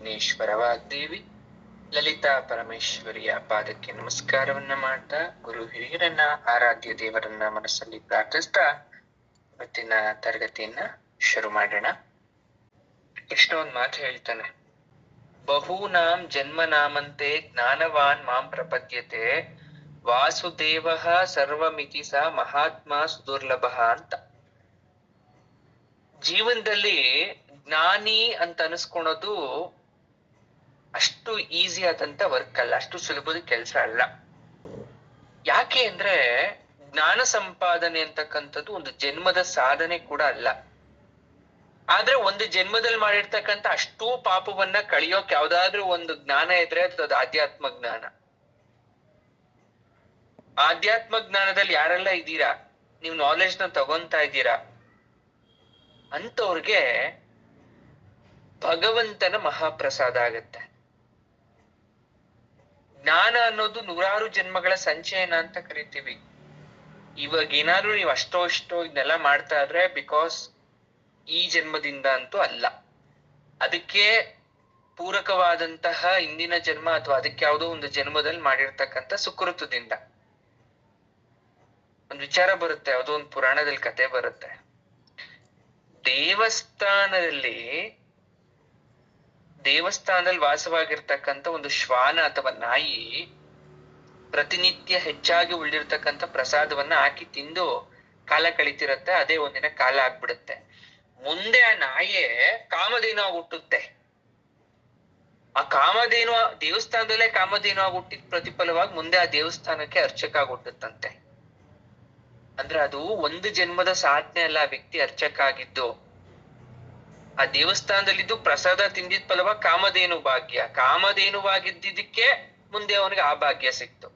ವಿಘ್ನೇಶ್ವರ ವಾಗ್ದೇವಿ ಲಲಿತಾ ಪರಮೇಶ್ವರಿಯ ಪಾದಕ್ಕೆ ನಮಸ್ಕಾರವನ್ನ ಮಾಡ್ತಾ ಗುರು ಹಿರಿಯರನ್ನ ಆರಾಧ್ಯ ದೇವರನ್ನ ಮನಸ್ಸಲ್ಲಿ ಪ್ರಾರ್ಥಿಸ್ತಾ ಇವತ್ತಿನ ತರಗತಿಯನ್ನ ಶುರು ಮಾಡೋಣ. ಕೃಷ್ಣ ಒಂದ್ ಮಾತು ಹೇಳ್ತಾನೆ, ಬಹೂನಾಂ ಜನ್ಮನಾಮಂತೆ ಜ್ಞಾನವಾನ್ ಮಾಂ ಪ್ರಪದ್ಯತೆ ವಾಸುದೇವ ಸರ್ವಮಿತಿ ಸ ಮಹಾತ್ಮ ಸುದುರ್ಲಭ ಅಂತ. ಜೀವನದಲ್ಲಿ ಜ್ಞಾನಿ ಅಂತ ಅನಿಸ್ಕೊಳೋದು ಅಷ್ಟು ಈಸಿ ಆದಂತ ವರ್ಕ್ ಅಲ್ಲ, ಅಷ್ಟು ಸುಲಭದ ಕೆಲಸ ಅಲ್ಲ. ಯಾಕೆ ಅಂದ್ರೆ ಜ್ಞಾನ ಸಂಪಾದನೆ ಅಂತಕ್ಕಂಥದ್ದು ಒಂದು ಜನ್ಮದ ಸಾಧನೆ ಕೂಡ ಅಲ್ಲ. ಆದ್ರೆ ಒಂದು ಜನ್ಮದಲ್ಲಿ ಮಾಡಿರ್ತಕ್ಕಂಥ ಅಷ್ಟೂ ಪಾಪವನ್ನ ಕಳಿಯೋಕ್ ಯಾವ್ದಾದ್ರು ಒಂದು ಜ್ಞಾನ ಇದ್ರೆ ಅದು ಆಧ್ಯಾತ್ಮ ಜ್ಞಾನ. ಆಧ್ಯಾತ್ಮ ಜ್ಞಾನದಲ್ಲಿ ಯಾರೆಲ್ಲ ಇದ್ದೀರಾ, ನೀವು ನಾಲೆಜ್ ನ ತಗೊಂತಾ ಇದ್ದೀರಾ ಅಂತವ್ರಿಗೆ ಭಗವಂತನ ಮಹಾಪ್ರಸಾದ ಆಗತ್ತೆ. ಜ್ಞಾನ ಅನ್ನೋದು ನೂರಾರು ಜನ್ಮಗಳ ಸಂಚಯನ ಅಂತ ಕರಿತೀವಿ. ಇವಾಗ ಏನಾದ್ರು ನೀವು ಅಷ್ಟೋ ಇಷ್ಟೋ ಇದನ್ನೆಲ್ಲ ಮಾಡ್ತಾ ಇದ್ರೆ ಬಿಕಾಸ್ ಈ ಜನ್ಮದಿಂದ ಅಂತೂ ಅಲ್ಲ, ಅದಕ್ಕೆ ಪೂರಕವಾದಂತಹ ಇಂದಿನ ಜನ್ಮ ಅಥವಾ ಅದಕ್ಕೆ ಯಾವುದೋ ಒಂದು ಜನ್ಮದಲ್ಲಿ ಮಾಡಿರ್ತಕ್ಕಂಥ ಸುಕೃತದಿಂದ. ಒಂದು ವಿಚಾರ ಬರುತ್ತೆ, ಯಾವುದೋ ಒಂದು ಪುರಾಣದಲ್ಲಿ ಕತೆ ಬರುತ್ತೆ. ದೇವಸ್ಥಾನದಲ್ಲಿ ವಾಸವಾಗಿರ್ತಕ್ಕಂಥ ಒಂದು ಶ್ವಾನ ಅಥವಾ ನಾಯಿ ಪ್ರತಿನಿತ್ಯ ಹೆಚ್ಚಾಗಿ ಉಳಿದಿರ್ತಕ್ಕಂಥ ಪ್ರಸಾದವನ್ನ ಹಾಕಿ ತಿಂದು ಕಾಲ ಕಳಿತಿರತ್ತೆ. ಅದೇ ಒಂದಿನ ಕಾಲ ಆಗ್ಬಿಡುತ್ತೆ. ಮುಂದೆ ಆ ನಾಯೇ ಕಾಮಧೇನು ಆಗಿ ಹುಟ್ಟುತ್ತೆ. ಆ ಕಾಮಧೇನು ದೇವಸ್ಥಾನದಲ್ಲೇ ಕಾಮಧೇನು ಆಗಿ ಹುಟ್ಟಿದ ಪ್ರತಿಫಲವಾಗಿ ಮುಂದೆ ಆ ದೇವಸ್ಥಾನಕ್ಕೆ ಅರ್ಚಕ ಆಗಿ ಹುಟ್ಟುತ್ತಂತೆ. ಅಂದ್ರೆ ಅದು ಒಂದು ಜನ್ಮದ ಸಾಧನೆ ಅಲ್ಲ. ಆ ವ್ಯಕ್ತಿ ಅರ್ಚಕ ಆಗಿದ್ದು ಆ ದೇವಸ್ಥಾನದಲ್ಲಿದ್ದು ಪ್ರಸಾದ ತಿಂದಿದ ಫಲವಾಗಿ ಕಾಮಧೇನುವಾಗಿದ್ದಕ್ಕೆ ಮುಂದೆ ಅವನಿಗೆ ಆ ಭಾಗ್ಯ ಸಿಕ್ತು.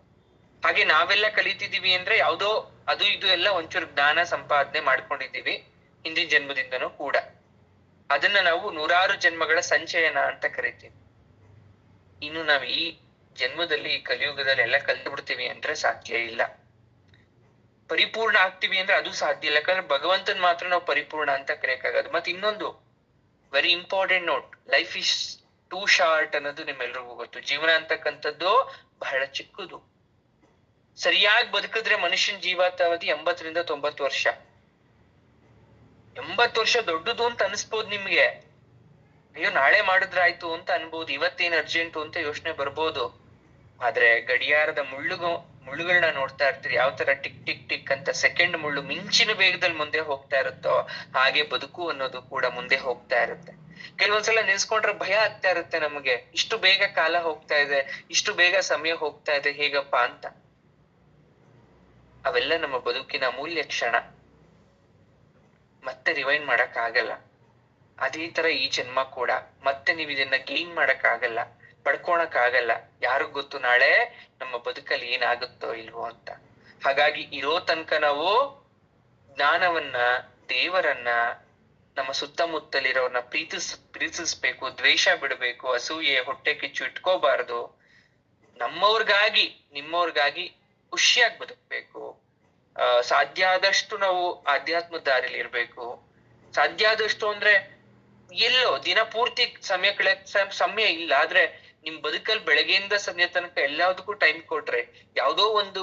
ಹಾಗೆ ನಾವೆಲ್ಲ ಕಲಿತಿದೀವಿ ಅಂದ್ರೆ ಯಾವ್ದೋ ಅದು ಇದು ಎಲ್ಲ ಒಂಚೂರು ಜ್ಞಾನ ಸಂಪಾದನೆ ಮಾಡ್ಕೊಂಡಿದೀವಿ ಹಿಂದಿನ ಜನ್ಮದಿಂದನೂ ಕೂಡ. ಅದನ್ನ ನಾವು ನೂರಾರು ಜನ್ಮಗಳ ಸಂಚಯನ ಅಂತ ಕರಿತೀವಿ. ಇನ್ನು ನಾವ್ ಈ ಜನ್ಮದಲ್ಲಿ ಈ ಕಲಿಯುಗದಲ್ಲಿ ಎಲ್ಲ ಕಲ್ತು ಬಿಡ್ತೀವಿ ಅಂದ್ರೆ ಸಾಧ್ಯ ಇಲ್ಲ. ಪರಿಪೂರ್ಣ ಆಗ್ತೀವಿ ಅಂದ್ರೆ ಅದು ಸಾಧ್ಯ ಇಲ್ಲ. ಯಾಕಂದ್ರೆ ಭಗವಂತನ್ ಮಾತ್ರ ನಾವು ಪರಿಪೂರ್ಣ ಅಂತ ಕರೆಯಕ್ಕಾಗದು. ಮತ್ತೆ ಇನ್ನೊಂದು very important note, life is two short ಅನ್ನೋದು ನಿಮ್ಮೆಲ್ರಿಗೂ ಗೊತ್ತು. ಜೀವನ ಅಂತಕ್ಕಂಥದ್ದು ಬಹಳ ಚಿಕ್ಕದು. ಸರಿಯಾಗಿ ಬದುಕಿದ್ರೆ ಮನುಷ್ಯನ ಜೀವಾವಧಿ 80 ರಿಂದ 90 ವರ್ಷ. 80 ವರ್ಷ ದೊಡ್ಡದು ಅಂತ ಅನಿಸ್ಬೋದು ನಿಮ್ಗೆ. ಅಯ್ಯೋ ನಾಳೆ ಮಾಡಿದ್ರಾಯ್ತು ಅಂತ ಅನ್ಬೋದು, ಇವತ್ತೇನ್ ಅರ್ಜೆಂಟು ಅಂತ ಯೋಚನೆ ಬರ್ಬೋದು. ಆದ್ರೆ ಗಡಿಯಾರದ ಮುಳ್ಳುಗಳನ್ನ ನೋಡ್ತಾ ಇರ್ತೀರಿ, ಯಾವ ತರ ಟಿಕ್ ಟಿಕ್ ಟಿಕ್ ಅಂತ ಸೆಕೆಂಡ್ ಮುಳ್ಳು ಮಿಂಚಿನ ವೇಗದಲ್ಲಿ ಮುಂದೆ ಹೋಗ್ತಾ ಇರುತ್ತೋ ಹಾಗೆ ಬದುಕು ಅನ್ನೋದು ಕೂಡ ಮುಂದೆ ಹೋಗ್ತಾ ಇರುತ್ತೆ. ಕೆಲವೊಂದ್ಸಲ ನೆನ್ಸ್ಕೊಂಡ್ರೆ ಭಯ ಆಗ್ತಾ ಇರುತ್ತೆ ನಮಗೆ, ಇಷ್ಟು ಬೇಗ ಕಾಲ ಹೋಗ್ತಾ ಇದೆ, ಇಷ್ಟು ಬೇಗ ಸಮಯ ಹೋಗ್ತಾ ಇದೆ, ಹೇಗಪ್ಪ ಅಂತ. ಅವೆಲ್ಲ ನಮ್ಮ ಬದುಕಿನ ಅಮೂಲ್ಯ ಕ್ಷಣ, ಮತ್ತೆ ರಿವೈಂಡ್ ಮಾಡಕ್ ಆಗಲ್ಲ. ಅದೇ ತರ ಈ ಜನ್ಮ ಕೂಡ ಮತ್ತೆ ನೀವ್ ಇದನ್ನ ಗೇನ್ ಮಾಡಕ್ ಆಗಲ್ಲ, ಪಡ್ಕೊಳಕ್ ಆಗಲ್ಲ. ಯಾರಿಗ್ ಗೊತ್ತು ನಾಳೆ ನಮ್ಮ ಬದುಕಲ್ಲಿ ಏನಾಗುತ್ತೋ ಇಲ್ವೋ ಅಂತ. ಹಾಗಾಗಿ ಇರೋ ತನಕ ನಾವು ಜ್ಞಾನವನ್ನ, ದೇವರನ್ನ, ನಮ್ಮ ಸುತ್ತಮುತ್ತಲಿರೋರ್ನ ಪ್ರೀತಿಸ್ಬೇಕು, ದ್ವೇಷ ಬಿಡಬೇಕು, ಅಸೂಯೆ ಹೊಟ್ಟೆ ಕಿಚ್ಚು ಇಟ್ಕೋಬಾರ್ದು. ನಮ್ಮವ್ರಿಗಾಗಿ ನಿಮ್ಮವ್ರಿಗಾಗಿ ಖುಷಿಯಾಗಿ ಬದುಕ್ಬೇಕು. ಸಾಧ್ಯ ಆದಷ್ಟು ನಾವು ಆಧ್ಯಾತ್ಮದ ದಾರಿಲಿ ಇರ್ಬೇಕು. ಸಾಧ್ಯ ಆದಷ್ಟು ಅಂದ್ರೆ ಎಲ್ಲೋ ದಿನ ಪೂರ್ತಿ ಸಮಯ ಇಲ್ಲ, ಆದ್ರೆ ನಿಮ್ ಬದುಕಲ್ಲಿ ಬೆಳಗ್ಗೆಯಿಂದ ಸಂಜೆ ತನಕ ಎಲ್ಲದಕ್ಕೂ ಟೈಮ್ ಕೊಟ್ರೆ, ಯಾವ್ದೋ ಒಂದು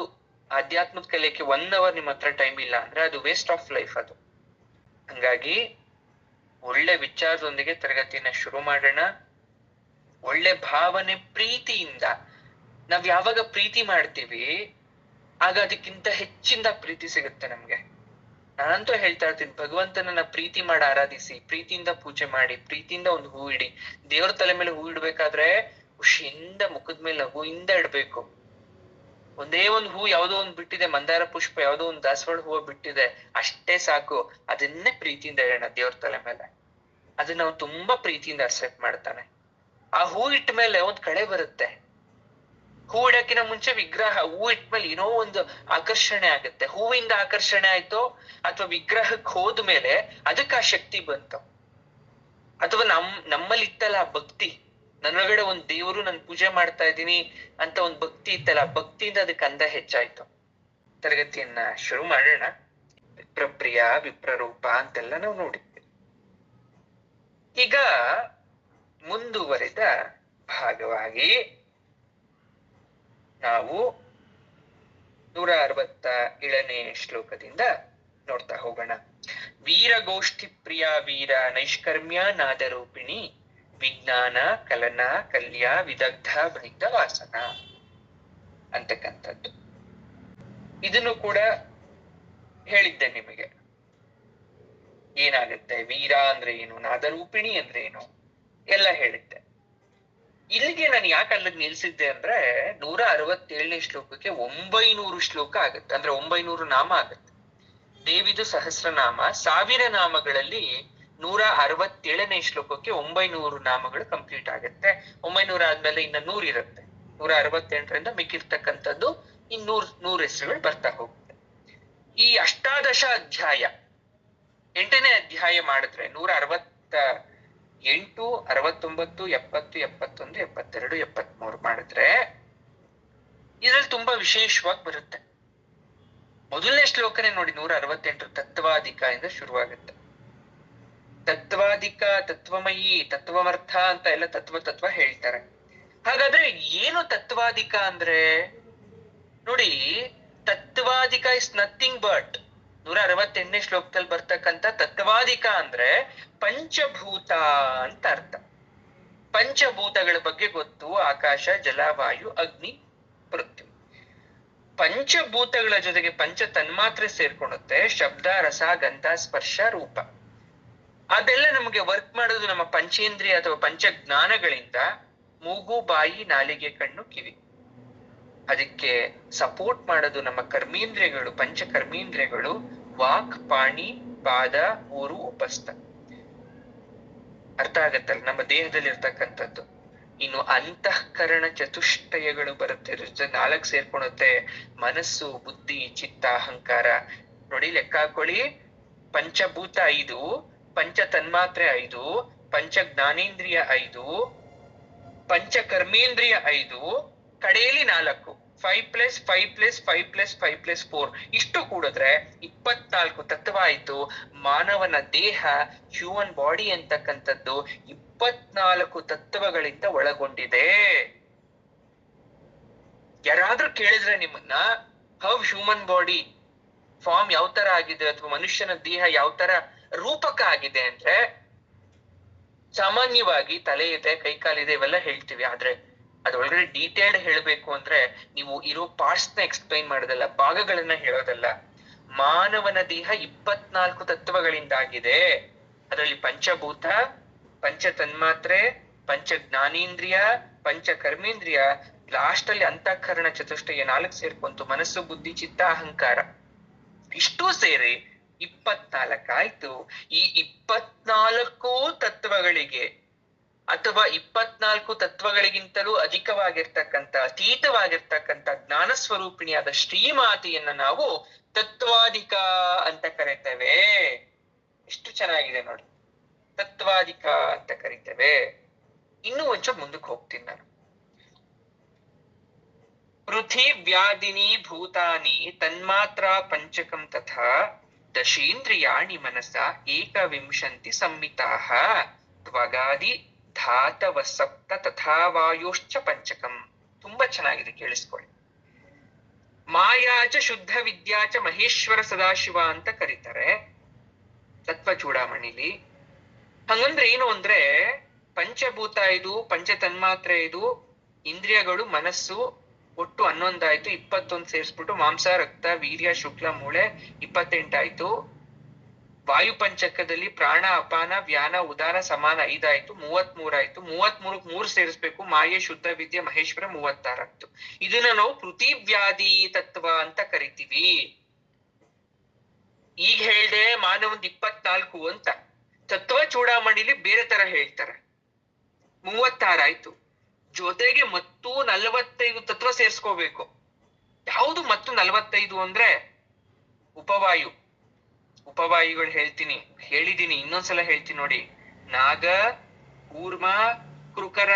ಆಧ್ಯಾತ್ಮದ ಕಲಿಯಕ್ಕೆ 1 hour ನಿಮ್ ಹತ್ರ ಟೈಮ್ ಇಲ್ಲ ಅಂದ್ರೆ ಅದು ವೇಸ್ಟ್ ಆಫ್ ಲೈಫ್ ಅದು. ಹಂಗಾಗಿ ಒಳ್ಳೆ ವಿಚಾರದೊಂದಿಗೆ ತರಗತಿಯನ್ನ ಶುರು ಮಾಡೋಣ. ಒಳ್ಳೆ ಭಾವನೆ, ಪ್ರೀತಿಯಿಂದ. ನಾವ್ ಯಾವಾಗ ಪ್ರೀತಿ ಮಾಡ್ತೀವಿ ಆಗ ಅದಕ್ಕಿಂತ ಹೆಚ್ಚಿಂದ ಪ್ರೀತಿ ಸಿಗುತ್ತೆ ನಮ್ಗೆ. ನಾನಂತೂ ಹೇಳ್ತಾ ಇರ್ತೀನಿ, ಭಗವಂತನನ್ನ ಪ್ರೀತಿ ಮಾಡಿ ಆರಾಧಿಸಿ, ಪ್ರೀತಿಯಿಂದ ಪೂಜೆ ಮಾಡಿ, ಪ್ರೀತಿಯಿಂದ ಒಂದು ಹೂ ಇಡಿ. ದೇವ್ರ ತಲೆ ಮೇಲೆ ಹೂ ಇಡ್ಬೇಕಾದ್ರೆ ಖುಷಿಯಿಂದ ಮುಖದ ಮೇಲೆ ನಗುವಿಂದ ಇಡ್ಬೇಕು. ಒಂದೇ ಒಂದು ಹೂ ಯಾವ್ದೋ ಒಂದ್ ಬಿಟ್ಟಿದೆ, ಮಂದಾರ ಪುಷ್ಪ ಯಾವ್ದೋ ಒಂದು ದಾಸವಾಳ ಹೂವು ಬಿಟ್ಟಿದೆ, ಅಷ್ಟೇ ಸಾಕು. ಅದನ್ನೇ ಪ್ರೀತಿಯಿಂದ ಇಡೋಣ ದೇವ್ರ ತಲೆ ಮೇಲೆ. ಅದನ್ನ ನಾವು ತುಂಬಾ ಪ್ರೀತಿಯಿಂದ ಅಕ್ಸೆಪ್ಟ್ ಮಾಡ್ತಾನೆ. ಆ ಹೂ ಇಟ್ಟ ಮೇಲೆ ಒಂದ್ ಕಳೆ ಬರುತ್ತೆ. ಹೂ ಇಡಕ್ಕಿನ ಮುಂಚೆ ವಿಗ್ರಹ, ಹೂ ಇಟ್ಮೇಲೆ ಏನೋ ಒಂದು ಆಕರ್ಷಣೆ ಆಗುತ್ತೆ. ಹೂವಿಂದ ಆಕರ್ಷಣೆ ಆಯ್ತೋ ಅಥವಾ ವಿಗ್ರಹಕ್ಕೆ ಹೋದ್ಮೇಲೆ ಅದಕ್ಕೆ ಆ ಶಕ್ತಿ ಬಂತು. ಅಥವಾ ನಮ್ಮಲ್ಲಿ ಇತ್ತಲ್ಲ ಭಕ್ತಿ, ನನ್ನೊಳಗಡೆ ಒಂದ್ ದೇವರು ನನ್ ಪೂಜೆ ಮಾಡ್ತಾ ಇದ್ದೀನಿ ಅಂತ ಒಂದ್ ಭಕ್ತಿ ಇತ್ತಲ್ಲ, ಭಕ್ತಿಯಿಂದ ಅದಕ್ಕೆ ಅಂದ ಹೆಚ್ಚಾಯ್ತು. ತರಗತಿಯನ್ನ ಶುರು ಮಾಡೋಣ. ವಿಪ್ರಪ್ರಿಯ, ವಿಪ್ರರೂಪ ಅಂತೆಲ್ಲ ನಾವು ನೋಡಿದ್ವಿ. ಈಗ ಮುಂದುವರಿದ ಭಾಗವಾಗಿ ನಾವು 167ನೇ ಶ್ಲೋಕದಿಂದ ನೋಡ್ತಾ ಹೋಗೋಣ. ವೀರಗೋಷ್ಠಿ ಪ್ರಿಯ ವೀರ ನೈಷ್ಕರ್ಮ್ಯ ನಾದರೂಪಿಣಿ ವಿಜ್ಞಾನ ಕಲನ ಕಲ್ಯ ವಿದಗ್ಧ ಬೈದ ವಾಸನ ಅಂತಕ್ಕಂಥದ್ದು. ಇದನ್ನು ಕೂಡ ಹೇಳಿದ್ದೆ ನಿಮಗೆ. ಏನಾಗುತ್ತೆ, ವೀರ ಅಂದ್ರೆ ಏನು, ನಾದರೂಪಿಣಿ ಅಂದ್ರೆ ಏನು ಎಲ್ಲ ಹೇಳಿದ್ದೆ. ಇಲ್ಲಿಗೆ ನಾನು ಯಾಕೆ ಅಲ್ಲಿಗೆ ನಿಲ್ಸಿದ್ದೆ ಅಂದ್ರೆ 167ನೇ ಶ್ಲೋಕಕ್ಕೆ 900 ಶ್ಲೋಕ ಆಗುತ್ತೆ, ಅಂದ್ರೆ 900 ನಾಮ ಆಗುತ್ತೆ. ದೇವಿದು ಸಹಸ್ರನಾಮ 1000 ನಾಮಗಳಲ್ಲಿ 167ನೇ ಶ್ಲೋಕಕ್ಕೆ 900 ನಾಮಗಳು ಕಂಪ್ಲೀಟ್ ಆಗುತ್ತೆ. 900 ಆದ್ಮೇಲೆ ಇನ್ನ 100 ಇರುತ್ತೆ. 168ರಿಂದ ಮಿಕ್ಕಿರ್ತಕ್ಕಂಥದ್ದು ಇನ್ನೂರ್ ಹೆಸರುಗಳು ಬರ್ತಾ ಹೋಗುತ್ತೆ. ಈ ಅಷ್ಟಾದಶ ಅಧ್ಯಾಯ 8ನೇ ಅಧ್ಯಾಯ ಮಾಡಿದ್ರೆ 168, 69, 70, 71, 72, 73 ಮಾಡಿದ್ರೆ ಇದ್ರಲ್ಲಿ ತುಂಬಾ ವಿಶೇಷವಾಗಿ ಬರುತ್ತೆ. ಮೊದಲನೇ ಶ್ಲೋಕನೇ ನೋಡಿ, 168 ತತ್ವಾಧಿಕ ಇಂದ ಶುರುವಾಗುತ್ತೆ. ತತ್ವಾಧಿಕ, ತತ್ವಮಯಿ, ತತ್ವಮರ್ಥ ಅಂತ ಎಲ್ಲ ತತ್ವ ಹೇಳ್ತಾರೆ. ಹಾಗಾದ್ರೆ ಏನು ತತ್ವಾಧಿಕ ಅಂದ್ರೆ? ನೋಡಿ, ತತ್ವಾಧಿಕ ಇಸ್ ನಥಿಂಗ್ ಬಟ್ 168ನೇ ಶ್ಲೋಕದಲ್ಲಿ ಬರ್ತಕ್ಕಂಥ ತತ್ವಾಧಿಕ ಅಂದ್ರೆ ಪಂಚಭೂತ ಅಂತ ಅರ್ಥ. ಪಂಚಭೂತಗಳ ಬಗ್ಗೆ ಗೊತ್ತು, ಆಕಾಶ, ಜಲ, ವಾಯು, ಅಗ್ನಿ, ಪೃಥ್ವಿ. ಪಂಚಭೂತಗಳ ಜೊತೆಗೆ ಪಂಚ ತನ್ಮಾತ್ರೆ ಸೇರ್ಕೊಳ್ಳುತ್ತೆ. ಶಬ್ದ, ರಸ, ಗಂಧ, ಸ್ಪರ್ಶ, ರೂಪ. ಅದೆಲ್ಲ ನಮಗೆ ವರ್ಕ್ ಮಾಡೋದು ನಮ್ಮ ಪಂಚೇಂದ್ರಿಯ ಅಥವಾ ಪಂಚ ಜ್ಞಾನಗಳಿಂದ. ಮೂಗು, ಬಾಯಿ, ನಾಲಿಗೆ, ಕಣ್ಣು, ಕಿವಿ. ಅದಕ್ಕೆ ಸಪೋರ್ಟ್ ಮಾಡೋದು ನಮ್ಮ ಕರ್ಮೇಂದ್ರಿಯಗಳು, ಪಂಚ ಕರ್ಮೇಂದ್ರಿಯಗಳು, ವಾಕ್, ಪಾಣಿ, ಪಾದ, ಊರು, ಉಪಸ್ಥ. ಅರ್ಥ ಆಗತ್ತಲ್ಲ ನಮ್ಮ ದೇಹದಲ್ಲಿ ಇರ್ತಕ್ಕಂಥದ್ದು. ಇನ್ನು ಅಂತಃಕರಣ ಚತುಷ್ಟಯಗಳು ಬರುತ್ತೆ, 4 ಸೇರ್ಕೊಳುತ್ತೆ. ಮನಸ್ಸು, ಬುದ್ಧಿ, ಚಿತ್ತ, ಅಹಂಕಾರ. ನೋಡಿ, ಲೆಕ್ಕ ಹಾಕೊಳ್ಳಿ. ಪಂಚಭೂತ 5, ಪಂಚ ತನ್ಮಾತ್ರೆ 5, ಪಂಚ ಜ್ಞಾನೇಂದ್ರಿಯ 5, ಪಂಚ ಕರ್ಮೇಂದ್ರಿಯ 5, ಕಡೆಯಲ್ಲಿ 4. 5 + 5 + 5 + 5 + 4 ಇಷ್ಟು ಕೂಡಿದ್ರೆ 24 ತತ್ವ ಆಯ್ತು. ಮಾನವನ ದೇಹ, ಹ್ಯೂಮನ್ ಬಾಡಿ ಅಂತಕ್ಕಂಥದ್ದು 24 ತತ್ವಗಳಿಂದ ಒಳಗೊಂಡಿದೆ. ಯಾರಾದ್ರೂ ಕೇಳಿದ್ರೆ ನಿಮ್ಮನ್ನ, ಹೌ ಹ್ಯೂಮನ್ ಬಾಡಿ ಫಾರ್ಮ್ ಯಾವ ತರ ಆಗಿದೆ ಅಥವಾ ಮನುಷ್ಯನ ದೇಹ ಯಾವ ತರ ರೂಪಕ ಆಗಿದೆ ಅಂದ್ರೆ, ಸಾಮಾನ್ಯವಾಗಿ ತಲೆ ಇದೆ, ಕೈ ಕಾಲಿದೆ, ಇವೆಲ್ಲ ಹೇಳ್ತೀವಿ. ಆದ್ರೆ ಅದ್ರೊಳಗಡೆ ಡೀಟೇಲ್ಡ್ ಹೇಳ್ಬೇಕು ಅಂದ್ರೆ ನೀವು ಇರೋ ಪಾರ್ಟ್ಸ್ ನ ಎಕ್ಸ್ಪ್ಲೈನ್ ಮಾಡೋದಲ್ಲ, ಭಾಗಗಳನ್ನ ಹೇಳೋದಲ್ಲ. ಮಾನವನ ದೇಹ 24 ತತ್ವಗಳಿಂದಾಗಿದೆ. ಅದರಲ್ಲಿ ಪಂಚಭೂತ, ಪಂಚ ತನ್ಮಾತ್ರೆ, ಪಂಚ ಜ್ಞಾನೇಂದ್ರಿಯ, ಪಂಚ ಕರ್ಮೇಂದ್ರಿಯ, ಲಾಸ್ಟ್ ಅಲ್ಲಿ ಅಂತಃಕರಣ ಚತುಷ್ಟಯ 4 ಸೇರ್ಕೊಂತು. ಮನಸ್ಸು, ಬುದ್ಧಿ, ಚಿತ್ತ, ಅಹಂಕಾರ. ಇಷ್ಟು ಸೇರಿ 24 ಆಯ್ತು. ಈ 24 ತತ್ವಗಳಿಗೆ ಅಥವಾ 24 ತತ್ವಗಳಿಗಿಂತಲೂ ಅಧಿಕವಾಗಿರ್ತಕ್ಕಂಥ, ಅತೀತವಾಗಿರ್ತಕ್ಕಂಥ ಜ್ಞಾನ ಸ್ವರೂಪಿಣಿಯಾದ ಶ್ರೀಮಾತೆಯನ್ನ ನಾವು ತತ್ವಾಧಿಕ ಅಂತ ಕರೀತೇವೆ. ಎಷ್ಟು ಚೆನ್ನಾಗಿದೆ ನೋಡಿ, ತತ್ವಾಧಿಕ ಅಂತ ಕರೀತೇವೆ. ಇನ್ನೂ ಒಂಚೂರು ಮುಂದಕ್ಕೆ ಹೋಗ್ತೀನಿ ನಾನು. ಪೃಥಿವ್ಯಾದಿನಿ ಭೂತಾನಿ ತನ್ಮಾತ್ರ ಪಂಚಕಂ ತಥಾ ದಶೇಂದ್ರಿಯಾಣಿ ಮನಸ ಏಕವಿಂಶಂತಿ ಸಂಹಿತಾಃ ತ್ವಗಾದಿ ಧಾತವ ಸಪ್ತ ತಥಾ ವಾಯೋಶ್ಚ ಪಂಚಕಂ. ತುಂಬಾ ಚೆನ್ನಾಗಿದೆ, ಕೇಳಿಸ್ಕೊಳ್ಳಿ. ಮಾಯಾಚ ಶುದ್ಧ ವಿದ್ಯಾಚ ಮಹೇಶ್ವರ ಸದಾಶಿವ ಅಂತ ಕರೀತಾರೆ ತತ್ವ ಚೂಡಾಮಣಿಲಿ. ಹಂಗಂದ್ರೆ ಏನು ಅಂದ್ರೆ, ಪಂಚಭೂತ 5, ಪಂಚ ತನ್ಮಾತ್ರೆ 5, ಇಂದ್ರಿಯಗಳು, ಮನಸ್ಸು ಒಟ್ಟು 11 ಆಯ್ತು. 21 ಸೇರಿಸ್ಬಿಟ್ಟು ಮಾಂಸ, ರಕ್ತ, ವೀರ್ಯ, ಶುಕ್ಲ, ಮೂಳೆ 28 ಆಯ್ತು. ವಾಯು ಪಂಚಕದಲ್ಲಿ ಪ್ರಾಣ, ಅಪಾನ, ವ್ಯಾನ, ಉದಾನ, ಸಮಾನ 5 ಆಯ್ತು. 33 ಆಯ್ತು. 33ಕ್ಕೆ 3 ಸೇರಿಸ್ಬೇಕು. ಮಾಯೆ, ಶುದ್ಧ ವಿದ್ಯೆ, ಮಹೇಶ್ವರ 36 ಆಯ್ತು. ಇದನ್ನ ನಾವು ಪೃಥಿವ್ಯಾದಿ ತತ್ವ ಅಂತ ಕರಿತೀವಿ. ಈಗ ಹೇಳ್ದೆ ಮಾನವಂದ್ 24 ಅಂತ. ತತ್ವ ಚೂಡಾಮಣಿಲಿ ಬೇರೆ ತರ ಹೇಳ್ತಾರೆ. 36 ಆಯ್ತು. ಜೊತೆಗೆ ಮತ್ತು 45 ತತ್ವ ಸೇರ್ಸ್ಕೋಬೇಕು. ಯಾವುದು ಮತ್ತು 45 ಅಂದ್ರೆ? ಉಪವಾಯು. ಉಪವಾಯುಗಳು ಹೇಳಿದೀನಿ, ಇನ್ನೊಂದ್ಸಲ ಹೇಳ್ತೀನಿ ನೋಡಿ. ನಾಗ, ಕೂರ್ಮ, ಕೃಕರ,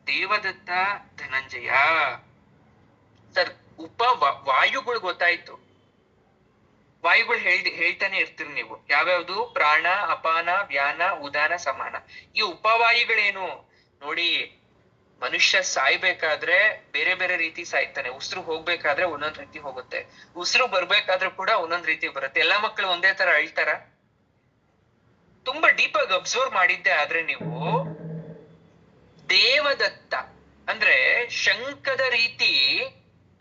ದೇವದತ್ತ, ಧನಂಜಯ. ಸರ್, ವಾಯುಗಳು ಗೊತ್ತಾಯ್ತು. ವಾಯುಗಳು ಹೇಳ್ತಾನೆ ಇರ್ತೀರಿ ನೀವು. ಯಾವ್ಯಾವ್ದು? ಪ್ರಾಣ, ಅಪಾನ, ವ್ಯಾನ, ಉದಾನ, ಸಮಾನ. ಈ ಉಪವಾಯುಗಳೇನು? ನೋಡಿ, ಮನುಷ್ಯ ಸಾಯ್ಬೇಕಾದ್ರೆ ಬೇರೆ ಬೇರೆ ರೀತಿ ಸಾಯ್ತಾನೆ, ಉಸಿರು ಹೋಗ್ಬೇಕಾದ್ರೆ ಒಂದೊಂದ್ ರೀತಿ ಹೋಗುತ್ತೆ, ಉಸಿರು ಬರ್ಬೇಕಾದ್ರೂ ಕೂಡ ಒಂದೊಂದ್ ರೀತಿ ಬರುತ್ತೆ. ಎಲ್ಲಾ ಮಕ್ಕಳು ಒಂದೇ ತರ ಅಳ್ತಾರ? ತುಂಬಾ ಡೀಪ್ ಆಗಿ ಅಬ್ಸರ್ವ್ ಮಾಡಿದ್ದೆ ಆದ್ರೆ ನೀವು, ದೇವದತ್ತ ಅಂದ್ರೆ ಶಂಖದ ರೀತಿ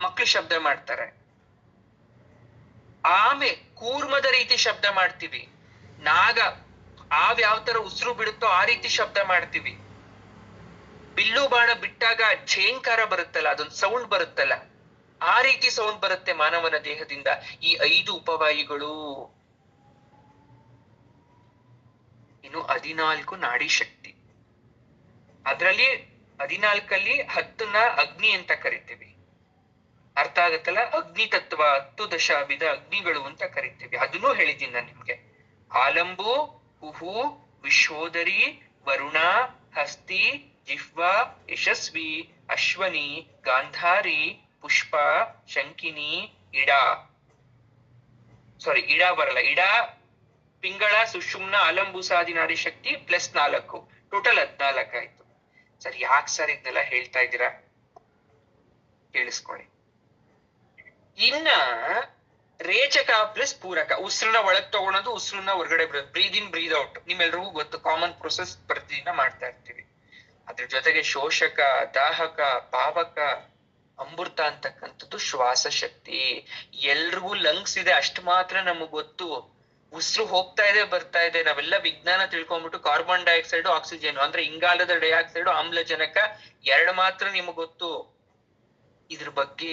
ಮಕ್ಳು ಶಬ್ದ ಮಾಡ್ತಾರೆ, ಆಮೆ ಕೂರ್ಮದ ರೀತಿ ಶಬ್ದ ಮಾಡ್ತೀವಿ, ನಾಗ ಯಾವ ತರ ಉಸಿರು ಬಿಡುತ್ತೋ ಆ ರೀತಿ ಶಬ್ದ ಮಾಡ್ತೀವಿ, ಬಿಲ್ಲು ಬಾಣ ಬಿಟ್ಟಾಗ ಛೇಂಕಾರ ಬರುತ್ತಲ್ಲ, ಅದೊಂದು ಸೌಂಡ್ ಬರುತ್ತಲ್ಲ, ಆ ರೀತಿ ಸೌಂಡ್ ಬರುತ್ತೆ ಮಾನವನ ದೇಹದಿಂದ. ಈ 5 ಉಪವಾಯುಗಳು, ಇನ್ನು 14 ನಾಡಿ ಶಕ್ತಿ. ಅದ್ರಲ್ಲಿ 14ಅಲ್ಲಿ 10ನ್ನ ಅಗ್ನಿ ಅಂತ ಕರಿತೀವಿ, ಅರ್ಥ ಆಗತ್ತಲ್ಲ? ಅಗ್ನಿ ತತ್ವ 10 ದಶವಿಧ ಅಗ್ನಿಗಳು ಅಂತ ಕರಿತೀವಿ. ಅದನ್ನೂ ಹೇಳಿದ್ದೀನಿ ನಾನು ನಿಮ್ಗೆ. ಆಲಂಬು, ಕುಹು, ವಿಶ್ವೋದರಿ, ವರುಣ, ಹಸ್ತಿ, ಜಿಹ್ವಾ, ಯಶಸ್ವಿ, ಅಶ್ವನಿ, ಗಾಂಧಾರಿ, ಪುಷ್ಪ, ಶಂಕಿನಿ, ಇಡಾ. ಸಾರಿ, ಇಡಾ ಬರಲ್ಲ, ಇಡಾ, ಪಿಂಗಳ, ಸುಷುಮ್ನ, ಆಲಂಬುಸಾದಿ ನಾಡಿ ಶಕ್ತಿ ಪ್ಲಸ್ 4, ಟೋಟಲ್ 14 ಆಯ್ತು. ಸರಿ, ಯಾಕೆ ಸರ್ ಇದನ್ನೆಲ್ಲ ಹೇಳ್ತಾ ಇದ್ದೀರಾ? ಕೇಳಿಸ್ಕೊಳ್ಳಿ. ಇನ್ನ ರೇಚಕ ಪ್ಲಸ್ ಪೂರಕ, ಉಸಿರನ್ನ ಒಳಗ್ ತಗೊಳೋದು, ಉಸಿರನ್ನ ಹೊರಗಡೆ ಬರೋದು, ಬ್ರೀದ್ ಇನ್ ಬ್ರೀದ್ ಔಟ್, ನಿಮ್ಮೆಲ್ರಿಗೂ ಗೊತ್ತು, ಕಾಮನ್ ಪ್ರೊಸೆಸ್ ಪ್ರತಿದಿನ ಮಾಡ್ತಾ ಇರ್ತೀವಿ. ಅದ್ರ ಜೊತೆಗೆ ಶೋಷಕ, ದಾಹಕ, ಪಾವಕ, ಅಮೃತ ಅಂತಕ್ಕಂಥದ್ದು ಶ್ವಾಸ ಶಕ್ತಿ. ಎಲ್ರಿಗೂ ಲಂಗ್ಸ್ ಇದೆ ಅಷ್ಟು ಮಾತ್ರ ನಮಗ್ ಗೊತ್ತು. ಉಸಿರು ಹೋಗ್ತಾ ಇದೆ ಬರ್ತಾ ಇದೆ, ನಾವೆಲ್ಲ ವಿಜ್ಞಾನ ತಿಳ್ಕೊಂಡ್ಬಿಟ್ಟು ಕಾರ್ಬನ್ ಡೈಆಕ್ಸೈಡ್, ಆಕ್ಸಿಜನ್ ಅಂದ್ರೆ ಇಂಗಾಲದ ಡೈಆಕ್ಸೈಡ್, ಆಮ್ಲಜನಕ 2 ಮಾತ್ರ ನಿಮಗ್ ಗೊತ್ತು. ಇದ್ರ ಬಗ್ಗೆ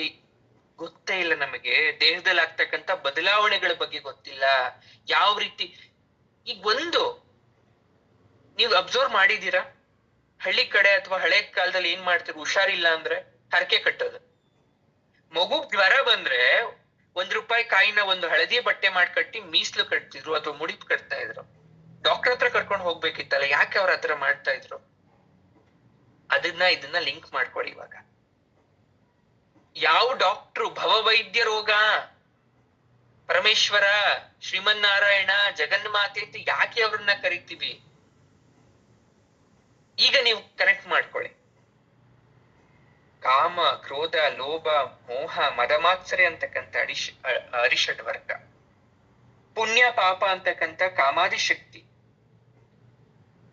ಗೊತ್ತೇ ಇಲ್ಲ ನಮಗೆ. ದೇಹದಲ್ಲಿ ಆಗ್ತಕ್ಕಂಥ ಬದಲಾವಣೆಗಳ ಬಗ್ಗೆ ಗೊತ್ತಿಲ್ಲ. ಯಾವ ರೀತಿ, ಈಗ ಒಂದು ನೀವು ಅಬ್ಸರ್ವ್ ಮಾಡಿದೀರಾ, ಹಳ್ಳಿ ಕಡೆ ಅಥವಾ ಹಳೆ ಕಾಲದಲ್ಲಿ ಏನ್ ಮಾಡ್ತಿದ್ರು, ಹುಷಾರಿಲ್ಲ ಅಂದ್ರೆ ಹರಕೆ ಕಟ್ಟೋದು. ಮಗು ಜ್ವರ ಬಂದ್ರೆ ₹1 ಕಾಯಿನ ಒಂದು ಹಳದಿ ಬಟ್ಟೆ ಮಾಡಿ ಕಟ್ಟಿ ಮೀಸ್ಲು ಕಟ್ತಿದ್ರು ಅಥವಾ ಮುಡಿಪ್ ಕಟ್ತಾ ಇದ್ರು. ಡಾಕ್ಟರ್ ಹತ್ರ ಕರ್ಕೊಂಡು ಹೋಗ್ಬೇಕಿತ್ತಲ್ಲ, ಯಾಕೆ ಅವ್ರ ಹತ್ರ ಮಾಡ್ತಾ ಇದ್ರು? ಇದನ್ನ ಲಿಂಕ್ ಮಾಡ್ಕೊಳ್ಳಿ. ಇವಾಗ ಯಾವ ಡಾಕ್ಟ್ರು ಭವವೈದ್ಯ ರೋಗ, ಪರಮೇಶ್ವರ, ಶ್ರೀಮನ್ನಾರಾಯಣ, ಜಗನ್ಮಾತೆ ಅಂತ ಯಾಕೆ ಅವ್ರನ್ನ ಕರಿತೀವಿ? ಈಗ ನೀವು ಕನೆಕ್ಟ್ ಮಾಡ್ಕೊಳ್ಳಿ. ಕಾಮ, ಕ್ರೋಧ, ಲೋಭ, ಮೋಹ, ಮದಮಾತ್ಸರೆ ಅಂತಕ್ಕಂಥ ಅರಿಷಡ್ ವರ್ಗ, ಪುಣ್ಯ ಪಾಪ ಅಂತಕ್ಕಂಥ ಕಾಮಾದಿ ಶಕ್ತಿ,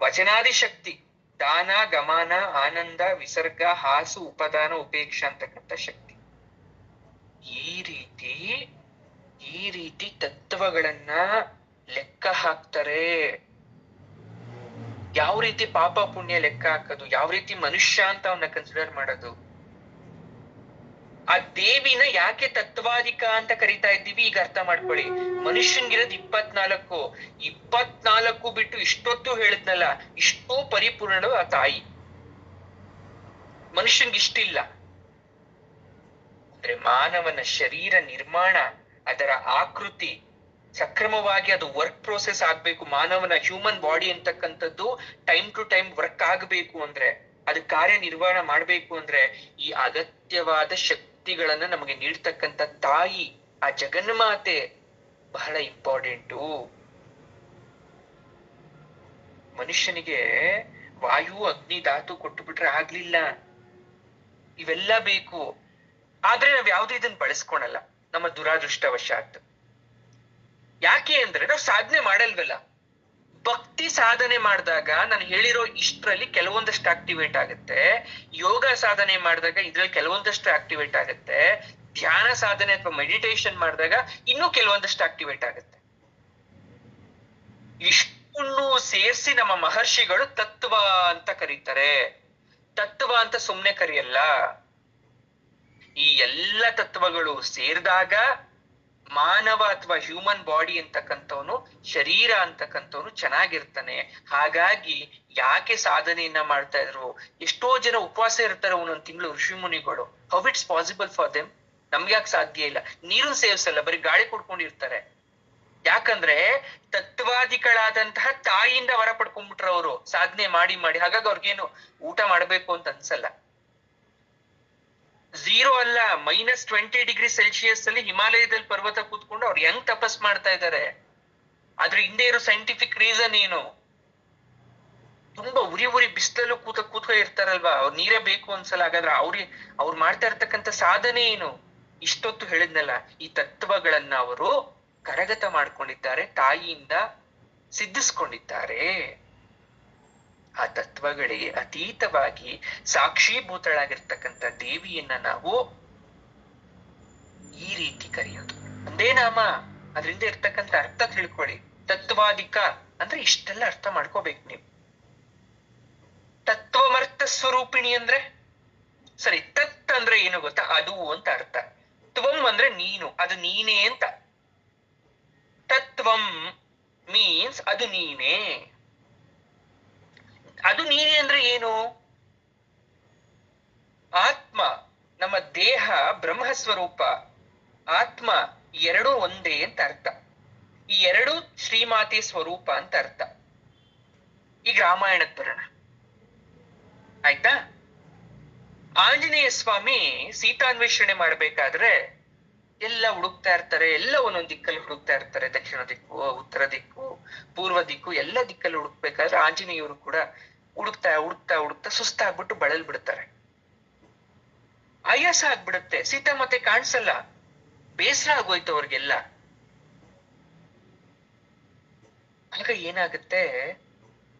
ವಚನಾದಿ ಶಕ್ತಿ, ದಾನ, ಗಮನ, ಆನಂದ, ವಿಸರ್ಗ, ಹಾಸು, ಉಪದಾನ, ಉಪೇಕ್ಷ ಅಂತಕ್ಕಂಥ ಶಕ್ತಿ. ಈ ರೀತಿ ತತ್ವಗಳನ್ನ ಲೆಕ್ಕ ಹಾಕ್ತಾರೆ. ಯಾವ ರೀತಿ ಪಾಪ ಪುಣ್ಯ ಲೆಕ್ಕ ಹಾಕೋದು, ಯಾವ ರೀತಿ ಮನುಷ್ಯ ಅಂತ ಅವನ್ನ ಕನ್ಸಿಡರ್ ಮಾಡೋದು. ಆ ದೇವಿನ ಯಾಕೆ ತತ್ವಾಧಿಕ ಅಂತ ಕರಿತಾ ಇದ್ದೀವಿ ಈಗ ಅರ್ಥ ಮಾಡ್ಕೊಳ್ಳಿ. ಮನುಷ್ಯನ್ಗಿರೋದು 24 ಬಿಟ್ಟು ಇಷ್ಟೊತ್ತು ಹೇಳಿದ್ನಲ್ಲ, ಇಷ್ಟೋ ಪರಿಪೂರ್ಣಳು ಆ ತಾಯಿ. ಮನುಷ್ಯನ್ಗಿಷ್ಟಿಲ್ಲ ಅಂದ್ರೆ ಮಾನವನ ಶರೀರ ನಿರ್ಮಾಣ, ಅದರ ಆಕೃತಿ ಸಕ್ರಮವಾಗಿ ಅದು ವರ್ಕ್ ಪ್ರೋಸೆಸ್ ಆಗ್ಬೇಕು. ಮಾನವನ ಹ್ಯೂಮನ್ ಬಾಡಿ ಅಂತಕ್ಕಂಥದ್ದು ಟೈಮ್ ಟು ಟೈಮ್ ವರ್ಕ್ ಆಗ್ಬೇಕು ಅಂದ್ರೆ, ಅದು ಕಾರ್ಯನಿರ್ವಹಣ ಮಾಡ್ಬೇಕು ಅಂದ್ರೆ, ಈ ಅಗತ್ಯವಾದ ಶಕ್ತಿಗಳನ್ನ ನಮಗೆ ನೀಡ್ತಕ್ಕಂಥ ತಾಯಿ, ಆ ಜಗನ್ಮಾತೆ ಬಹಳ ಇಂಪಾರ್ಟೆಂಟು. ಮನುಷ್ಯನಿಗೆ ವಾಯು, ಅಗ್ನಿ, ಧಾತು ಕೊಟ್ಟು ಬಿಟ್ರೆ ಆಗ್ಲಿಲ್ಲ, ಇವೆಲ್ಲ ಬೇಕು. ಆದ್ರೆ ನಾವ್ ಯಾವ್ದು ಇದನ್ನ ಬಳಸ್ಕೊಳಲ್ಲ, ನಮ್ಮ ದುರಾದೃಷ್ಟವಶಾತ್. ಯಾಕೆ ಅಂದ್ರೆ ನಾವು ಸಾಧನೆ ಮಾಡಲ್ವಲ್ಲ. ಭಕ್ತಿ ಸಾಧನೆ ಮಾಡಿದಾಗ ನಾನು ಹೇಳಿರೋ ಇಷ್ಟರಲ್ಲಿ ಕೆಲವೊಂದಷ್ಟು ಆಕ್ಟಿವೇಟ್ ಆಗುತ್ತೆ, ಯೋಗ ಸಾಧನೆ ಮಾಡಿದಾಗ ಇದ್ರಲ್ಲಿ ಕೆಲವೊಂದಷ್ಟು ಆಕ್ಟಿವೇಟ್ ಆಗುತ್ತೆ, ಧ್ಯಾನ ಸಾಧನೆ ಅಥವಾ ಮೆಡಿಟೇಷನ್ ಮಾಡಿದಾಗ ಇನ್ನೂ ಕೆಲವೊಂದಷ್ಟು ಆಕ್ಟಿವೇಟ್ ಆಗುತ್ತೆ. ಇಷ್ಟನ್ನು ಸೇರಿಸಿ ನಮ್ಮ ಮಹರ್ಷಿಗಳು ತತ್ವ ಅಂತ ಕರೀತಾರೆ. ತತ್ವ ಅಂತ ಸುಮ್ನೆ ಕರೆಯಲ್ಲ. ಈ ಎಲ್ಲ ತತ್ವಗಳು ಸೇರಿದಾಗ ಮಾನವ ಅಥವಾ ಹ್ಯೂಮನ್ ಬಾಡಿ ಅಂತಕ್ಕಂಥವನು, ಶರೀರ ಅಂತಕ್ಕಂಥವನು ಚೆನ್ನಾಗಿರ್ತಾನೆ. ಹಾಗಾಗಿ ಯಾಕೆ ಸಾಧನೆಯನ್ನ ಮಾಡ್ತಾ ಇದ್ರು? ಎಷ್ಟೋ ಜನ ಉಪವಾಸ ಇರ್ತಾರೆ ಒಂದೊಂದ್ ತಿಂಗಳು, ಋಷಿ ಮುನಿಗಳು. How it's possible for them? ನಮ್ಗೆ ಯಾಕೆ ಸಾಧ್ಯ ಇಲ್ಲ? ನೀರು ಸೇವಿಸಲ್ಲ, ಬರೀ ಗಾಳಿ ಕುಡ್ಕೊಂಡಿರ್ತಾರೆ. ಯಾಕಂದ್ರೆ ತತ್ವಾದಿಗಳಾದಂತಹ ತಾಯಿಯಿಂದ ವರ ಪಡ್ಕೊಂಡ್ಬಿಟ್ರ ಅವರು ಸಾಧನೆ ಮಾಡಿ ಮಾಡಿ. ಹಾಗಾಗಿ ಅವ್ರಿಗೇನು ಊಟ ಮಾಡ್ಬೇಕು ಅಂತ ಅನ್ಸಲ್ಲ. 0 ಅಲ್ಲ, -20°C ಅಲ್ಲಿ ಹಿಮಾಲಯದಲ್ಲಿ ಪರ್ವತ ಕೂತ್ಕೊಂಡು ಅವ್ರು ಹೆಂಗ್ ತಪಸ್ ಮಾಡ್ತಾ ಇದ್ದಾರೆ? ಅದ್ರ ಹಿಂದೆ ಇರೋ ಸೈಂಟಿಫಿಕ್ ರೀಸನ್ ಏನು? ತುಂಬಾ ಉರಿ ಉರಿ ಬಿಸಿಲಲ್ಲೂ ಕೂತ್ಕೊ ಇರ್ತಾರಲ್ವಾ, ಅವ್ರು ನೀರೇ ಬೇಕು ಅನ್ಸಲ್ಲ. ಹಾಗಾದ್ರೆ ಅವ್ರು ಮಾಡ್ತಾ ಇರ್ತಕ್ಕಂಥ ಸಾಧನೆ ಏನು? ಇಷ್ಟೊತ್ತು ಹೇಳಿದ್ನಲ್ಲ, ಈ ತತ್ವಗಳನ್ನ ಅವರು ಕರಗತ ಮಾಡ್ಕೊಂಡಿದ್ದಾರೆ, ತಾಯಿಯಿಂದ ಸಿದ್ಧಿಸ್ಕೊಂಡಿದ್ದಾರೆ. ಆ ತತ್ವಗಳಿಗೆ ಅತೀತವಾಗಿ ಸಾಕ್ಷೀಭೂತಳಾಗಿರ್ತಕ್ಕಂಥ ದೇವಿಯನ್ನ ನಾವು ಈ ರೀತಿ ಕರೆಯೋದು. ಒಂದೇ ನಾಮ, ಅದರಿಂದ ಇರ್ತಕ್ಕಂಥ ಅರ್ಥ ತಿಳ್ಕೊಳ್ಳಿ. ತತ್ವಾಧಿಕ ಅಂದ್ರೆ ಇಷ್ಟೆಲ್ಲ ಅರ್ಥ ಮಾಡ್ಕೋಬೇಕು ನೀವು. ತತ್ವಮರ್ಥ ಸ್ವರೂಪಿಣಿ ಅಂದ್ರೆ ಸರಿ, ತತ್ ಅಂದ್ರೆ ಏನು ಗೊತ್ತಾ? ಅದು ಅಂತ ಅರ್ಥ. ತ್ವಂ ಅಂದ್ರೆ ನೀನು, ಅದು ನೀನೇ ಅಂತ. ತತ್ವಂ ಮೀನ್ಸ್ ಅದು ನೀನೇ. ಅದು ನೀನೇ ಅಂದ್ರೆ ಏನು? ಆತ್ಮ, ನಮ್ಮ ದೇಹ ಬ್ರಹ್ಮ ಸ್ವರೂಪ, ಆತ್ಮ ಎರಡೂ ಒಂದೇ ಅಂತ ಅರ್ಥ. ಈ ಎರಡು ಶ್ರೀಮಾತೆ ಸ್ವರೂಪ ಅಂತ ಅರ್ಥ. ಈಗ ರಾಮಾಯಣಕ್ಕೆ ಬರೋಣ, ಆಯ್ತಾ? ಆಂಜನೇಯ ಸ್ವಾಮಿ ಸೀತಾನ್ವೇಷಣೆ ಮಾಡ್ಬೇಕಾದ್ರೆ ಎಲ್ಲ ಹುಡುಕ್ತಾ ಇರ್ತಾರೆ, ಎಲ್ಲ ಒಂದೊಂದ್ ದಿಕ್ಕಲ್ಲಿ ಹುಡುಕ್ತಾ ಇರ್ತಾರೆ. ದಕ್ಷಿಣ ದಿಕ್ಕು, ಉತ್ತರ ದಿಕ್ಕು, ಪೂರ್ವ ದಿಕ್ಕು, ಎಲ್ಲ ದಿಕ್ಕಲ್ಲಿ ಹುಡುಕ್ಬೇಕಾದ್ರೆ ಆಂಜನೇಯವರು ಕೂಡ ಹುಡುಕ್ತಾ ಹುಡುಕ್ತಾ ಹುಡುಕ್ತಾ ಸುಸ್ತಾಗ್ಬಿಟ್ಟು ಬಳಲ್ ಬಿಡ್ತಾರೆ. ಆಯಾಸ ಆಗ್ಬಿಡುತ್ತೆ, ಸೀತಾ ಮತ್ತೆ ಕಾಣಿಸಲ್ಲ, ಬೇಸರ ಆಗೋಯ್ತು ಅವ್ರಿಗೆಲ್ಲ. ಆಗ ಏನಾಗುತ್ತೆ,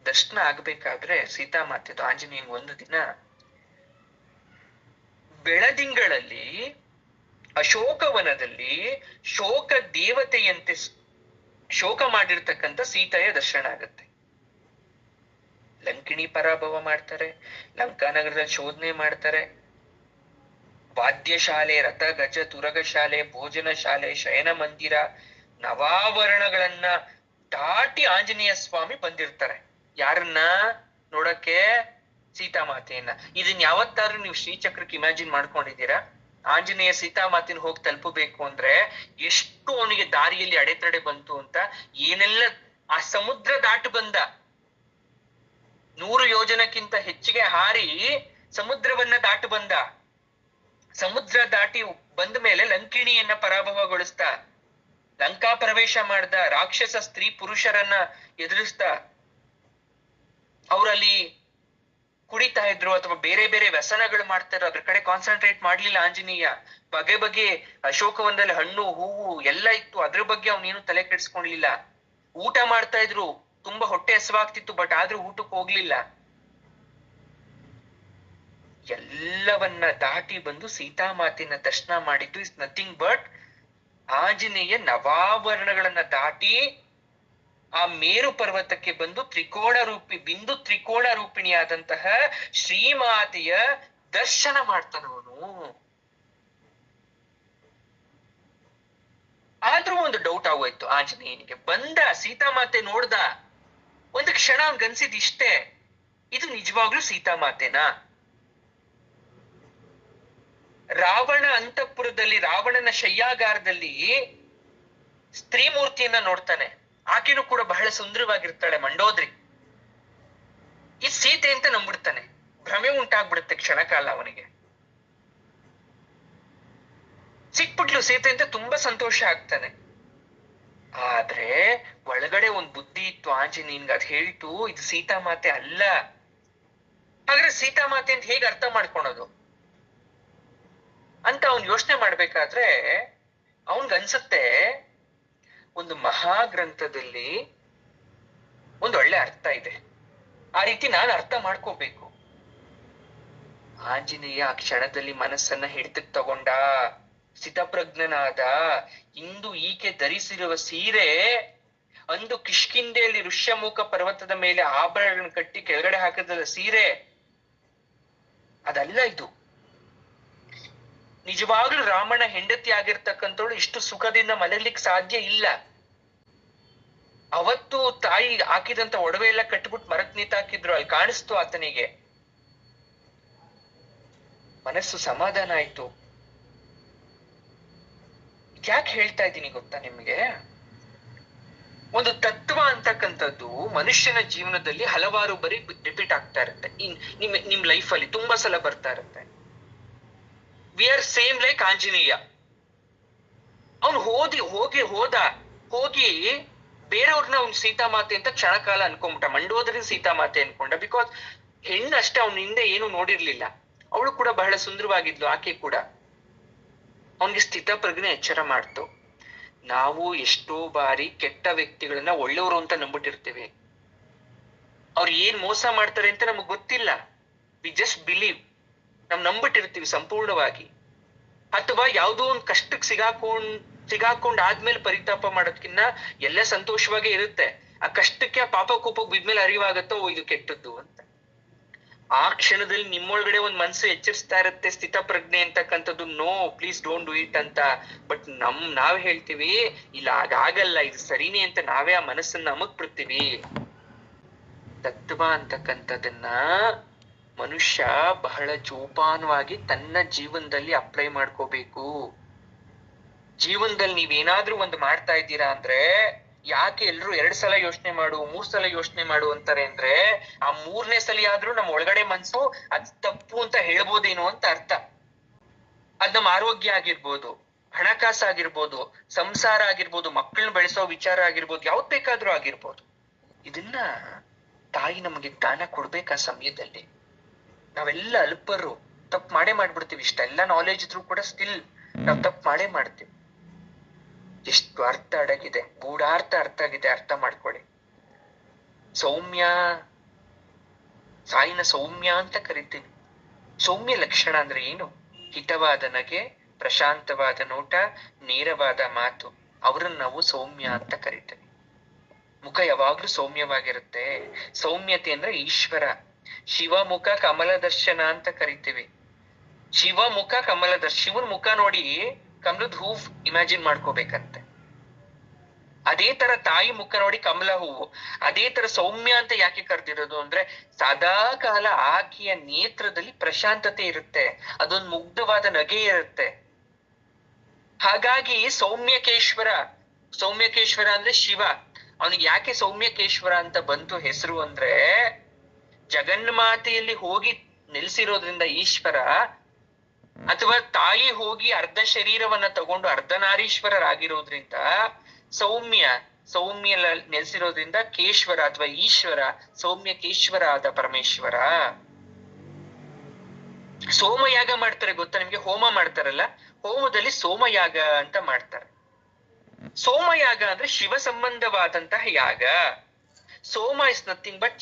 ದರ್ಶನ ಆಗ್ಬೇಕಾದ್ರೆ ಸೀತಾಮಾತೆದು ಆಂಜನೇಯನ್ ಒಂದು ದಿನ ಬೆಳದಿಂಗಳಲ್ಲಿ ಅಶೋಕವನದಲ್ಲಿ ಶೋಕ ದೇವತೆಯಂತೆ ಶೋಕ ಮಾಡಿರ್ತಕ್ಕಂಥ ಸೀತೆಯ ದರ್ಶನ ಆಗುತ್ತೆ. ಲಂಕಿಣಿ ಪರಾಭವ ಮಾಡ್ತಾರೆ, ಲಂಕಾನಗರದಲ್ಲಿ ಶೋಧನೆ ಮಾಡ್ತಾರೆ, ವಾದ್ಯ ಶಾಲೆ, ರಥ ಗಜ ತುರಗ ಶಾಲೆ, ಭೋಜನ ಶಾಲೆ, ಶಯನ ಮಂದಿರ, ನವಾವರಣಗಳನ್ನ ದಾಟಿ ಆಂಜನೇಯ ಸ್ವಾಮಿ ಬಂದಿರ್ತಾರೆ. ಯಾರನ್ನ ನೋಡಕ್ಕೆ? ಸೀತಾಮಾತೆಯನ್ನ. ಇದನ್ ಯಾವತ್ತಾದ್ರೂ ನೀವು ಶ್ರೀಚಕ್ರಕ್ಕೆ ಇಮ್ಯಾಜಿನ್ ಮಾಡ್ಕೊಂಡಿದ್ದೀರಾ? ಆಂಜನೇಯ ಸೀತಾಮಾತೆನ ಹೋಗಿ ತಲುಪಬೇಕು ಅಂದ್ರೆ ಎಷ್ಟು ಅವನಿಗೆ ದಾರಿಯಲ್ಲಿ ಅಡೆತಡೆ ಬಂತು ಅಂತ. ಏನೆಲ್ಲ ಆ ಸಮುದ್ರ ದಾಟು ಬಂದ, 100 ಯೋಜನಕ್ಕಿಂತ ಹೆಚ್ಚಿಗೆ ಹಾರಿ ಸಮುದ್ರವನ್ನ ದಾಟು ಬಂದ. ಸಮುದ್ರ ದಾಟಿ ಬಂದ ಮೇಲೆ ಲಂಕಿಣಿಯನ್ನ ಪರಾಭವಗೊಳಿಸ್ದ, ಲಂಕಾ ಪ್ರವೇಶ ಮಾಡ್ದ, ರಾಕ್ಷಸ ಸ್ತ್ರೀ ಪುರುಷರನ್ನ ಎದುರಿಸ್ದ. ಅವರಲ್ಲಿ ಕುಡಿತಾ ಇದ್ರು ಅಥವಾ ಬೇರೆ ಬೇರೆ ವ್ಯಸನಗಳು ಮಾಡ್ತಾರ, ಅದ್ರ ಕಡೆ ಕಾನ್ಸಂಟ್ರೇಟ್ ಮಾಡ್ಲಿಲ್ಲ ಆಂಜನೇಯ. ಬಗೆ ಬಗೆ ಅಶೋಕವನದಲ್ಲಿ ಹಣ್ಣು ಹೂವು ಎಲ್ಲ ಇತ್ತು, ಅದ್ರ ಬಗ್ಗೆ ಅವನೇನು ತಲೆ ಕೆಡಿಸ್ಕೊಳ್ಲಿಲ್ಲ. ಊಟ ಮಾಡ್ತಾ ಇದ್ರು, ತುಂಬಾ ಹೊಟ್ಟೆ ಹಸಿವಾಗ್ತಿತ್ತು, ಬಟ್ ಆದ್ರೂ ಊಟಕ್ಕೆ ಹೋಗ್ಲಿಲ್ಲ. ಎಲ್ಲವನ್ನ ದಾಟಿ ಬಂದು ಸೀತಾಮಾತೆನ ದರ್ಶನ ಮಾಡಿದ್ದು ಇಸ್ ನಥಿಂಗ್ ಬಟ್ ಆಂಜನೇಯ ನವಾವರಣಗಳನ್ನ ದಾಟಿ ಆ ಮೇರು ಪರ್ವತಕ್ಕೆ ಬಂದು ಬಿಂದು ತ್ರಿಕೋಣ ರೂಪಿಣಿಯಾದಂತಹ ಶ್ರೀಮಾತೆಯ ದರ್ಶನ ಮಾಡ್ತಾನವನು. ಆದ್ರೂ ಒಂದು ಡೌಟ್ ಆಗೋಯ್ತು ಆಂಜನೇಯನಿಗೆ. ಬಂದ, ಸೀತಾಮಾತೆ ನೋಡ್ದ, ಒಂದು ಕ್ಷಣ ಅವನ್ಗನ್ಸಿದ್ ಇಷ್ಟೇ, ಇದು ನಿಜವಾಗ್ಲೂ ಸೀತಾಮಾತೆನಾ? ರಾವಣ ಅಂತಃಪುರದಲ್ಲಿ, ರಾವಣನ ಶಯ್ಯಾಗಾರದಲ್ಲಿ ಸ್ತ್ರೀ ಮೂರ್ತಿಯನ್ನ ನೋಡ್ತಾನೆ. ಆಕೆನೂ ಕೂಡ ಬಹಳ ಸುಂದರವಾಗಿರ್ತಾಳೆ, ಮಂಡೋದ್ರಿ. ಈ ಸೀತೆ ಅಂತ ನಂಬಿಡ್ತಾನೆ. ಭ್ರಮೆ ಉಂಟಾಗ್ಬಿಡುತ್ತೆ ಕ್ಷಣಕಾಲ ಅವನಿಗೆ. ಸಿಕ್ಬಿಟ್ಲು ಸೀತೆ ಅಂತ ತುಂಬಾ ಸಂತೋಷ ಆಗ್ತಾನೆ. ಆದ್ರೆ ಒಳಗಡೆ ಒಂದ್ ಬುದ್ಧಿ ಇತ್ತು ಆಂಜನೇಯನ್ಗೆ, ಅದ್ ಹೇಳ್ತು ಇದು ಸೀತಾಮಾತೆ ಅಲ್ಲ. ಹಾಗಾದ್ರೆ ಸೀತಾಮಾತೆ ಅಂತ ಹೇಗೆ ಅರ್ಥ ಮಾಡ್ಕೊಳೋದು ಅಂತ ಅವ್ನ್ ಯೋಚನೆ ಮಾಡ್ಬೇಕಾದ್ರೆ ಅವನ್ಗನ್ಸತ್ತೆ, ಒಂದು ಮಹಾಗ್ರಂಥದಲ್ಲಿ ಒಂದು ಒಳ್ಳೆ ಅರ್ಥ ಇದೆ, ಆ ರೀತಿ ನಾನು ಅರ್ಥ ಮಾಡ್ಕೋಬೇಕು. ಆಂಜನೇಯ ಆ ಕ್ಷಣದಲ್ಲಿ ಮನಸ್ಸನ್ನ ಹಿಡಿತಕ್ಕೆ ತಗೊಂಡ, ಸ್ಥಿತಪ್ರಜ್ಞನಾದ. ಇಂದು ಈಕೆ ಧರಿಸಿರುವ ಸೀರೆ ಅಂದು ಕಿಷ್ಕಿಂಧೆಯಲ್ಲಿ ಋಷ್ಯಮುಖ ಪರ್ವತದ ಮೇಲೆ ಆಭರಣ ಕಟ್ಟಿ ಕೆಳಗಡೆ ಹಾಕಿದ ಸೀರೆ ಅದಲ್ಲ ಇದು. ನಿಜವಾಗ್ಲೂ ರಾಮನ ಹೆಂಡತಿ ಆಗಿರ್ತಕ್ಕಂಥವಳು ಇಷ್ಟು ಸುಖದಿಂದ ಮಲಗ್ಲಿಕ್ಕೆ ಸಾಧ್ಯ ಇಲ್ಲ. ಅವತ್ತು ತಾಯಿ ಹಾಕಿದಂತ ಒಡವೆ ಎಲ್ಲ ಕಟ್ಬಿಟ್ಟು ಮರಕ್ ನೇತಾಕಿದ್ರು, ಅಲ್ಲಿ ಕಾಣಿಸ್ತು ಆತನಿಗೆ. ಮನಸ್ಸು ಸಮಾಧಾನ ಆಯ್ತು. ಯಾಕೆ ಹೇಳ್ತಾ ಇದ್ದೀನಿ ಗೊತ್ತಾ ನಿಮ್ಗೆ? ಒಂದು ತತ್ವ ಅಂತಕ್ಕಂಥದ್ದು ಮನುಷ್ಯನ ಜೀವನದಲ್ಲಿ ಹಲವಾರು ಬರಿ ರಿಪೀಟ್ ಆಗ್ತಾ ಇರುತ್ತೆ. ನಿಮ್ ಲೈಫ್ ಅಲ್ಲಿ ತುಂಬಾ ಸಲ ಬರ್ತಾ ಇರುತ್ತೆ. We are same like Anjaneya. ಅವನು ಹೋಗಿ ಬೇರೆಯವ್ರನ್ನ ಅವ್ನು ಸೀತಾಮಾತೆ ಅಂತ ಕ್ಷಣಕಾಲ ಅನ್ಕೊಂಬಿಟ್ಟ, ಮಂಡೋದರಿ ಸೀತಾಮಾತೆ ಅನ್ಕೊಂಡ. ಬಿಕಾಸ್ ಹೆಣ್ಣು ಅಷ್ಟೇ, ಅವ್ನ ಹಿಂದೆ ಏನು ನೋಡಿರ್ಲಿಲ್ಲ. ಅವಳು ಕೂಡ ಬಹಳ ಸುಂದರವಾಗಿದ್ಲು, ಆಕೆ ಕೂಡ. ಅವನ್ಗೆ ಸ್ಥಿತಪ್ರಜ್ಞೆ ಎಚ್ಚರ ಮಾಡ್ತು. ನಾವು ಎಷ್ಟೋ ಬಾರಿ ಕೆಟ್ಟ ವ್ಯಕ್ತಿಗಳನ್ನ ಒಳ್ಳೆಯವರು ಅಂತ ನಂಬಿಟ್ಟಿರ್ತೀವಿ. ಅವ್ರು ಏನ್ ಮೋಸ ಮಾಡ್ತಾರೆ ಅಂತ ನಮಗ್ ಗೊತ್ತಿಲ್ಲ. ವಿ ಜಸ್ಟ್ ಬಿಲೀವ್, ನಾವ್ ನಂಬಿಟ್ಟಿರ್ತೀವಿ ಸಂಪೂರ್ಣವಾಗಿ. ಅಥವಾ ಯಾವುದೋ ಒಂದ್ ಕಷ್ಟಕ್ಕೆ ಸಿಗಾಕೊಂಡ್ ಆದ್ಮೇಲೆ ಪರಿತಾಪ ಮಾಡೋದ್ಕಿನ್ನ ಎಲ್ಲ ಸಂತೋಷವಾಗೇ ಇರುತ್ತೆ. ಆ ಕಷ್ಟಕ್ಕೆ, ಆ ಪಾಪ ಕೋಪಕ್ಕೆ ಬಿದ್ಮೇಲೆ ಅರಿವಾಗತ್ತೋ ಇದು ಕೆಟ್ಟದ್ದು ಅಂತ. ಆ ಕ್ಷಣದಲ್ಲಿ ನಿಮ್ಮೊಳಗಡೆ ಒಂದ್ ಮನ್ಸು ಎಚ್ಚರಿಸ್ತಾ ಇರುತ್ತೆ, ಸ್ಥಿತಪ್ರಜ್ಞೆ ಅಂತಕ್ಕಂಥದ್ದು, no please don't do it ಅಂತ. ಬಟ್ ನಾವ್ ಹೇಳ್ತೀವಿ ಇಲ್ಲ ಹಾಗಾಗಲ್ಲ, ಇದು ಸರಿನೇ ಅಂತ ನಾವೇ ಆ ಮನಸ್ಸನ್ನ ಅಮಕ್ ಬಿಡ್ತೀವಿ. ತತ್ವ ಅಂತಕ್ಕಂಥದನ್ನ ಮನುಷ್ಯ ಬಹಳ ಜೋಪಾನವಾಗಿ ತನ್ನ ಜೀವನದಲ್ಲಿ ಅಪ್ಲೈ ಮಾಡ್ಕೋಬೇಕು. ಜೀವನದಲ್ಲಿ ನೀವೇನಾದ್ರೂ ಒಂದು ಮಾಡ್ತಾ ಇದ್ದೀರಾ ಅಂದ್ರೆ, ಯಾಕೆ ಎಲ್ರು 2 ಸಲ ಯೋಚನೆ ಮಾಡು, 3 ಸಲ ಯೋಚನೆ ಮಾಡು ಅಂತಾರೆ ಅಂದ್ರೆ, ಆ 3ನೇ ಸಲ ಆದ್ರೂ ನಮ್ಮ ಒಳಗಡೆ ಮನ್ಸು ಅದ್ ತಪ್ಪು ಅಂತ ಹೇಳ್ಬೋದೇನೋ ಅಂತ ಅರ್ಥ. ಅದ್ ನಮ್ಮ ಆರೋಗ್ಯ ಆಗಿರ್ಬೋದು, ಹಣಕಾಸು ಆಗಿರ್ಬೋದು, ಸಂಸಾರ ಆಗಿರ್ಬೋದು, ಮಕ್ಕಳನ್ನ ಬೆಳೆಸೋ ವಿಚಾರ ಆಗಿರ್ಬೋದು, ಯಾವ್ದ್ ಬೇಕಾದ್ರೂ ಆಗಿರ್ಬೋದು. ಇದನ್ನ ತಾಯಿ ನಮಗೆ ಜ್ಞಾನ ಕೊಡ್ಬೇಕು. ಆ ಸಮಯದಲ್ಲಿ ನಾವೆಲ್ಲ ಅಲ್ಪರು, ತಪ್ಪು ಮಾಡೇ ಮಾಡ್ಬಿಡ್ತೀವಿ. ಇಷ್ಟೆಲ್ಲ ನಾಲೆಜ್ ಇದ್ರೂ ಕೂಡ ಸ್ಟಿಲ್ ನಾವ್ ತಪ್ಪು ಮಾಡೇ ಮಾಡ್ತೀವಿ. ಎಷ್ಟು ಅರ್ಥ ಅಡಗಿದೆ, ಗೂಢಾರ್ಥ ಅರ್ಥ ಆಗಿದೆ, ಅರ್ಥ ಮಾಡ್ಕೊಳ್ಳಿ. ಸೌಮ್ಯ, ಸಾಯಿನ ಸೌಮ್ಯ ಅಂತ ಕರಿತೀವಿ. ಸೌಮ್ಯ ಲಕ್ಷಣ ಅಂದ್ರೆ ಏನು? ಹಿತವಾದ ನಗೆ, ಪ್ರಶಾಂತವಾದ ನೋಟ, ನೇರವಾದ ಮಾತು, ಅವ್ರನ್ನ ನಾವು ಸೌಮ್ಯ ಅಂತ ಕರಿತೀವಿ. ಮುಖ ಯಾವಾಗ್ಲೂ ಸೌಮ್ಯವಾಗಿರುತ್ತೆ. ಸೌಮ್ಯತೆ ಅಂದ್ರೆ ಈಶ್ವರ. ಶಿವಮುಖ ಕಮಲ ದರ್ಶನ ಅಂತ ಕರಿತೀವಿ. ಶಿವಮುಖ ಕಮಲ ಶಿವನ್ ಮುಖ ನೋಡಿ ಕಮಲದ ಹೂವ್ ಇಮ್ಯಾಜಿನ್ ಮಾಡ್ಕೋಬೇಕಂತೆ. ಅದೇ ತರ ತಾಯಿ ಮುಖ ನೋಡಿ ಕಮಲ ಹೂವು. ಅದೇ ತರ ಸೌಮ್ಯ ಅಂತ ಯಾಕೆ ಕರೆದಿರೋದು ಅಂದ್ರೆ, ಸದಾ ಕಾಲ ಆಕೆಯ ನೇತ್ರದಲ್ಲಿ ಪ್ರಶಾಂತತೆ ಇರುತ್ತೆ, ಅದೊಂದು ಮುಗ್ಧವಾದ ನಗೆ ಇರುತ್ತೆ. ಹಾಗಾಗಿ ಸೌಮ್ಯಕೇಶ್ವರ, ಸೌಮ್ಯಕೇಶ್ವರ ಅಂದ್ರೆ ಶಿವ. ಅವನಿಗೆ ಯಾಕೆ ಸೌಮ್ಯಕೇಶ್ವರ ಅಂತ ಬಂತು ಹೆಸರು ಅಂದ್ರೆ, ಜಗನ್ಮಾತೆಯಲ್ಲಿ ಹೋಗಿ ನೆಲೆಸಿರೋದ್ರಿಂದ ಈಶ್ವರ, ಅಥವಾ ತಾಯಿ ಹೋಗಿ ಅರ್ಧ ಶರೀರವನ್ನ ತಗೊಂಡು ಅರ್ಧನಾರೀಶ್ವರರಾಗಿರೋದ್ರಿಂದ ಸೌಮ್ಯ ನೆಲೆಸಿರೋದ್ರಿಂದ ಕೇಶ್ವರ ಅಥವಾ ಈಶ್ವರ, ಸೌಮ್ಯಕೇಶ್ವರ ಆದ ಪರಮೇಶ್ವರ. ಸೋಮಯಾಗ ಮಾಡ್ತಾರೆ ಗೊತ್ತಾ ನಿಮ್ಗೆ? ಹೋಮ ಮಾಡ್ತಾರಲ್ಲ, ಹೋಮದಲ್ಲಿ ಸೋಮಯಾಗ ಅಂತ ಮಾಡ್ತಾರೆ. ಸೋಮಯಾಗ ಅಂದ್ರೆ ಶಿವ ಸಂಬಂಧವಾದಂತಹ ಯಾಗ. ಸೋಮ ಇಸ್ ನಥಿಂಗ್ ಬಟ್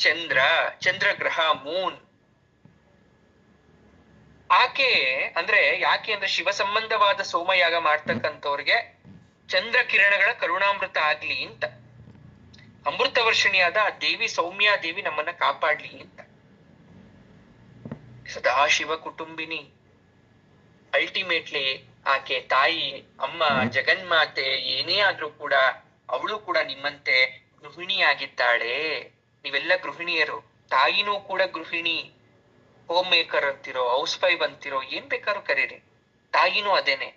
ಚಂದ್ರಗ್ರಹ, ಮೂನ್. ಆಕೆ ಅಂದ್ರೆ ಯಾಕೆ ಅಂದ್ರೆ ಶಿವ ಸಂಬಂಧವಾದ ಸೋಮಯಾಗ ಮಾಡ್ತಕ್ಕಂಥವ್ರಿಗೆ ಚಂದ್ರ ಕಿರಣಗಳ ಕರುಣಾಮೃತ ಆಗ್ಲಿ ಅಂತ, ಅಮೃತ ವರ್ಷಿಣಿಯಾದ ಆ ದೇವಿ, ಸೌಮ್ಯ ದೇವಿ ನಮ್ಮನ್ನ ಕಾಪಾಡ್ಲಿ ಅಂತ. ಸದಾಶಿವ ಕುಟುಂಬಿನಿ. ಅಲ್ಟಿಮೇಟ್ಲಿ ಆಕೆ ತಾಯಿ, ಅಮ್ಮ, ಜಗನ್ಮಾತೆ ಏನೇ ಆದ್ರೂ ಕೂಡ ಅವಳು ಕೂಡ ನಿಮ್ಮಂತೆ ಗೃಹಿಣಿಯಾಗಿದ್ದಾಳೆ. ನೀವೆಲ್ಲ ಗೃಹಿಣಿಯರು. ತಾಯಿನೂ ಕೂಡ ಗೃಹಿಣಿ. ಹೋಮ್ ಮೇಕರ್ ಅಂತಿರೋ, ಹೌಸ್ ವೈಫ್ ಅಂತಿರೋ, ಏನ್ ಬೇಕಾದ್ರೂ ಕರೀರಿ, ತಾಯಿನೂ ಅದೇನೆ.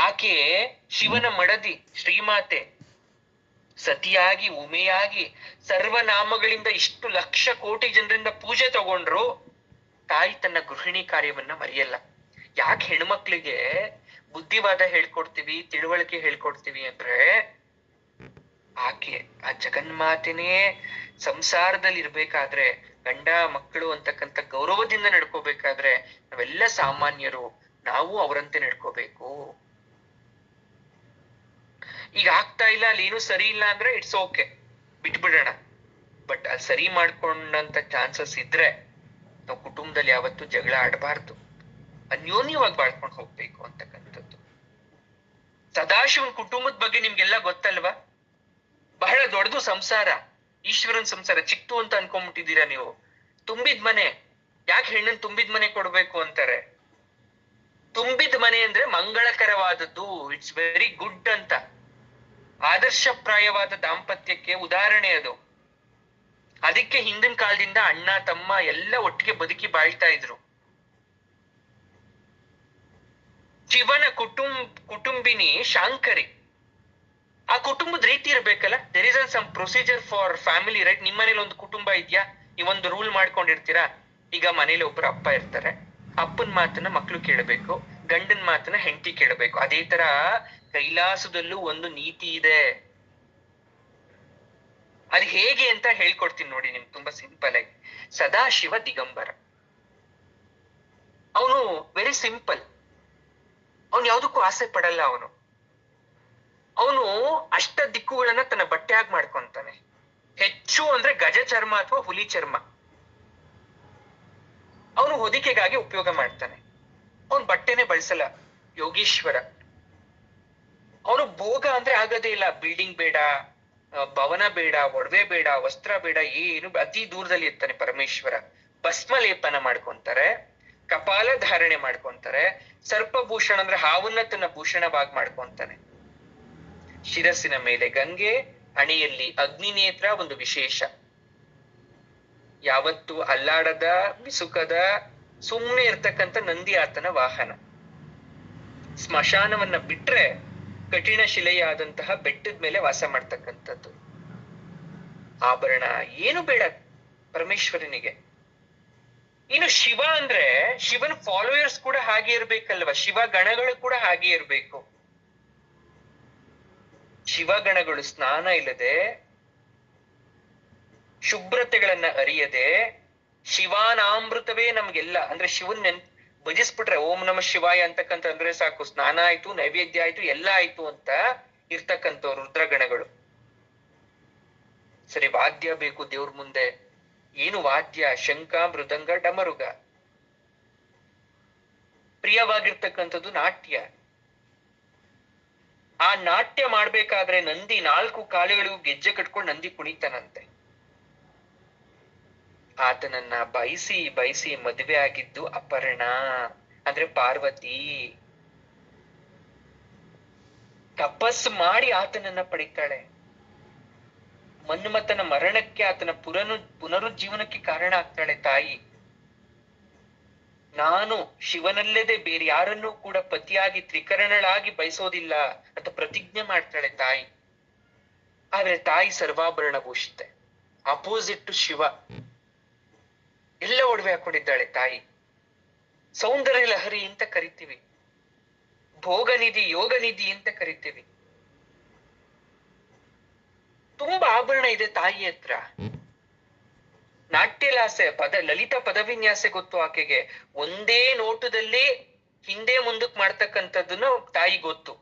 ಆಕೆ ಶಿವನ ಮಡದಿ, ಶ್ರೀಮಾತೆ. ಸತಿಯಾಗಿ, ಉಮೆಯಾಗಿ, ಸರ್ವನಾಮಗಳಿಂದ ಇಷ್ಟು ಲಕ್ಷ ಕೋಟಿ ಜನರಿಂದ ಪೂಜೆ ತಗೊಂಡ್ರು ತಾಯಿ ತನ್ನ ಗೃಹಿಣಿ ಕಾರ್ಯವನ್ನ ಮರೆಯಲ್ಲ. ಯಾಕೆ ಹೆಣ್ಮಕ್ಳಿಗೆ ಬುದ್ಧಿವಾದ ಹೇಳ್ಕೊಡ್ತೀವಿ, ತಿಳುವಳಿಕೆ ಹೇಳ್ಕೊಡ್ತೀವಿ ಅಂದ್ರೆ, ಆಕೆ ಆ ಜಗನ್ಮಾತೆನೇ ಸಂಸಾರದಲ್ಲಿ ಇರ್ಬೇಕಾದ್ರೆ, ಗಂಡ ಮಕ್ಕಳು ಅಂತಕ್ಕಂಥ ಗೌರವದಿಂದ ನಡ್ಕೋಬೇಕಾದ್ರೆ, ನಾವೆಲ್ಲ ಸಾಮಾನ್ಯರು, ನಾವು ಅವರಂತೆ ನಡ್ಕೋಬೇಕು. ಈಗ ಆಗ್ತಾ ಇಲ್ಲ, ಅಲ್ಲಿ ಏನು ಸರಿ ಇಲ್ಲ ಅಂದ್ರೆ ಇಟ್ಸ್ ಓಕೆ, ಬಿಟ್ಬಿಡೋಣ. ಬಟ್ ಅಲ್ಲಿ ಸರಿ ಮಾಡ್ಕೊಂಡಂತ ಚಾನ್ಸಸ್ ಇದ್ರೆ ನಾವು ಕುಟುಂಬದಲ್ಲಿ ಯಾವತ್ತೂ ಜಗಳ ಆಡಬಾರ್ದು, ಅನ್ಯೋನ್ಯವಾಗಿ ಬಾಳ್ಕೊಂಡು ಹೋಗ್ಬೇಕು ಅಂತಕ್ಕಂಥದ್ದು. ಸದಾಶಿವನ್ ಕುಟುಂಬದ ಬಗ್ಗೆ ನಿಮ್ಗೆಲ್ಲ ಗೊತ್ತಲ್ವಾ? ಬಹಳ ದೊಡ್ಡದು ಸಂಸಾರ, ಈಶ್ವರನ್ ಸಂಸಾರ. ಚಿಕ್ತು ಅಂತ ಅನ್ಕೊಂಡ್ಬಿಟ್ಟಿದ್ದೀರಾ ನೀವು. ತುಂಬಿದ ಮನೆ. ಯಾಕೆ ಹೆಣ್ಣನ್ ತುಂಬಿದ ಮನೆ ಕೊಡ್ಬೇಕು ಅಂತಾರೆ? ತುಂಬಿದ ಮನೆ ಅಂದ್ರೆ ಮಂಗಳಕರವಾದದ್ದು, ಇಟ್ಸ್ ವೆರಿ ಗುಡ್ ಅಂತ. ಆದರ್ಶಪ್ರಾಯವಾದ ದಾಂಪತ್ಯಕ್ಕೆ ಉದಾಹರಣೆ ಅದು. ಅದಕ್ಕೆ ಹಿಂದಿನ ಕಾಲದಿಂದ ಅಣ್ಣ ತಮ್ಮ ಎಲ್ಲ ಒಟ್ಟಿಗೆ ಬದುಕಿ ಬಾಳ್ತಾ ಇದ್ರು. ಶಿವನ ಕುಟುಂಬಿನಿ ಶಾಂಕರಿ. ಆ ಕುಟುಂಬದ ರೀತಿ ಇರ್ಬೇಕಲ್ಲ. There is some procedure for family, right? ನಿಮ್ಮ ಮನೇಲಿ ಒಂದು ಕುಟುಂಬ ಇದೆಯಾ? ನೀವೊಂದು ರೂಲ್ ಮಾಡ್ಕೊಂಡಿರ್ತೀರಾ. ಈಗ ಮನೇಲಿ ಒಬ್ರು ಅಪ್ಪ ಇರ್ತಾರೆ, ಅಪ್ಪನ ಮಾತನ್ನ ಮಕ್ಳು ಕೇಳಬೇಕು, ಗಂಡನ ಮಾತನ್ನ ಹೆಂಡತಿ ಕೇಳಬೇಕು. ಅದೇ ತರ ಕೈಲಾಸದಲ್ಲೂ ಒಂದು ನೀತಿ ಇದೆ. ಅದು ಹೇಗೆ ಅಂತ ಹೇಳ್ಕೊಡ್ತೀನಿ ನೋಡಿ ನಿಮ್ಗೆ, ತುಂಬಾ ಸಿಂಪಲ್ ಆಗಿ. ಸದಾಶಿವ ದಿಗಂಬರ, ಅವನು ವೆರಿ ಸಿಂಪಲ್, ಅವನು ಯಾವ್ದಕ್ಕೂ ಆಸೆ ಪಡಲ್ಲ. ಅವನು ಅಷ್ಟ ದಿಕ್ಕುಗಳನ್ನ ತನ್ನ ಬಟ್ಟೆಯಾಗಿ ಮಾಡ್ಕೊಂತಾನೆ. ಹೆಚ್ಚು ಅಂದ್ರೆ ಗಜ ಚರ್ಮ ಅಥವಾ ಹುಲಿ ಚರ್ಮ ಅವನು ಹೊದಿಕೆಗಾಗಿ ಉಪಯೋಗ ಮಾಡ್ತಾನೆ. ಅವನು ಬಟ್ಟೆನೆ ಬಳಸಲ್ಲ, ಯೋಗೀಶ್ವರ. ಅವನು ಭೋಗ ಅಂದ್ರೆ ಆಗದೇ ಇಲ್ಲ. ಬಿಲ್ಡಿಂಗ್ ಬೇಡ, ಭವನ ಬೇಡ, ಒಡವೆ ಬೇಡ, ವಸ್ತ್ರ ಬೇಡ, ಏನು ಅತಿ ದೂರದಲ್ಲಿ ಇರ್ತಾನೆ ಪರಮೇಶ್ವರ. ಭಸ್ಮ ಲೇಪನ ಮಾಡ್ಕೊಂತಾರೆ, ಕಪಾಲ ಧಾರಣೆ ಮಾಡ್ಕೊಂತಾರೆ, ಸರ್ಪಭೂಷಣ ಅಂದ್ರೆ ಹಾವನ್ನ ತನ್ನ ಭೂಷಣವಾಗಿ ಮಾಡ್ಕೊಂತಾನೆ. ಶಿರಸ್ಸಿನ ಮೇಲೆ ಗಂಗೆ, ಹಣೆಯಲ್ಲಿ ಅಗ್ನಿ ನೇತ್ರ ಒಂದು ವಿಶೇಷ. ಯಾವತ್ತು ಅಲ್ಲಾಡದ, ಮಿಸುಕದ, ಸುಮ್ಮನೆ ಇರ್ತಕ್ಕಂಥ ನಂದಿ ಆತನ ವಾಹನ. ಸ್ಮಶಾನವನ್ನ ಬಿಟ್ರೆ ಕಠಿಣ ಶಿಲೆಯಾದಂತಹ ಬೆಟ್ಟದ ಮೇಲೆ ವಾಸ ಮಾಡ್ತಕ್ಕಂಥದ್ದು. ಆಭರಣ ಏನು ಬೇಡ ಪರಮೇಶ್ವರನಿಗೆ. ಇನ್ನು ಶಿವ ಅಂದ್ರೆ ಶಿವನ ಫಾಲೋಯರ್ಸ್ ಕೂಡ ಹಾಗೆ ಇರ್ಬೇಕಲ್ವ, ಶಿವ ಗಣಗಳು ಕೂಡ ಹಾಗೆ ಇರ್ಬೇಕು. ಶಿವಗಣಗಳು ಸ್ನಾನ ಇಲ್ಲದೆ, ಶುಭ್ರತೆಗಳನ್ನ ಅರಿಯದೆ, ಶಿವಾನಾಮೃತವೇ ನಮ್ಗೆಲ್ಲ ಅಂದ್ರೆ ಶಿವನ್ ಭಜಿಸ್ಬಿಟ್ರೆ ಓಂ ನಮ ಶಿವಾಯ ಅಂತಕ್ಕಂಥ ಅಂದ್ರೆ ಸಾಕು, ಸ್ನಾನ ಆಯ್ತು, ನೈವೇದ್ಯ ಆಯ್ತು, ಎಲ್ಲ ಆಯ್ತು ಅಂತ ಇರ್ತಕ್ಕಂಥವ್ರು ರುದ್ರಗಣಗಳು. ಸರಿ, ವಾದ್ಯ ಬೇಕು ದೇವ್ರ ಮುಂದೆ. ಏನು ವಾದ್ಯ? ಶಂಖ, ಮೃದಂಗ, ಡಮರುಗ. ಪ್ರಿಯವಾಗಿರ್ತಕ್ಕಂಥದ್ದು ನಾಟ್ಯ. ಆ ನಾಟ್ಯ ಮಾಡ್ಬೇಕಾದ್ರೆ ನಂದಿ 4 ಕಾಲುಗಳಿಗೂ ಗೆಜ್ಜೆ ಕಟ್ಕೊಂಡು ನಂದಿ ಕುಣಿತಾನಂತೆ. ಆತನನ್ನ ಬಯಸಿ ಬಯಸಿ ಮದುವೆ ಆಗಿದ್ದು ಅಪರ್ಣ ಅಂದ್ರೆ ಪಾರ್ವತಿ. ತಪಸ್ ಮಾಡಿ ಆತನನ್ನ ಪಡಿತಾಳೆ. ಮನ್ಮಥನ ಮರಣಕ್ಕೆ, ಆತನ ಪುನರುಜ್ಜೀವನಕ್ಕೆ ಕಾರಣ ಆಗ್ತಾಳೆ ತಾಯಿ. ನಾನು ಶಿವನಲ್ಲದೆ ಬೇರೆ ಯಾರನ್ನೂ ಕೂಡ ಪತಿಯಾಗಿ ತ್ರಿಕರಣಳಾಗಿ ಬಯಸೋದಿಲ್ಲ ಅಂತ ಪ್ರತಿಜ್ಞೆ ಮಾಡ್ತಾಳೆ ತಾಯಿ. ಆದ್ರೆ ತಾಯಿ ಸರ್ವಾಭರಣ ಭೂಷಿತೆ, ಅಪೋಸಿಟ್ ಟು ಶಿವ. ಎಲ್ಲ ಒಡವೆ ಹಾಕೊಂಡಿದ್ದಾಳೆ ತಾಯಿ. ಸೌಂದರ್ಯ ಲಹರಿ ಅಂತ ಕರಿತೀವಿ, ಭೋಗನಿಧಿ, ಯೋಗನಿಧಿ ಅಂತ ಕರಿತೀವಿ. ತುಂಬಾ ಆಭರಣ ಇದೆ ತಾಯಿ ಹತ್ರ. ನಾಟ್ಯಲಾಸೆ ಲಲಿತ ಪದವಿನ್ಯಾಸೆ ಗೊತ್ತು ಆಕೆಗೆ. ಒಂದೇ ನೋಟದಲ್ಲಿ ಹಿಂದೆ ಮುಂದಕ್ಕೆ ಮಾಡ್ತಕ್ಕಂಥದ್ದನ್ನು ತಾಯಿ ಗೊತ್ತು.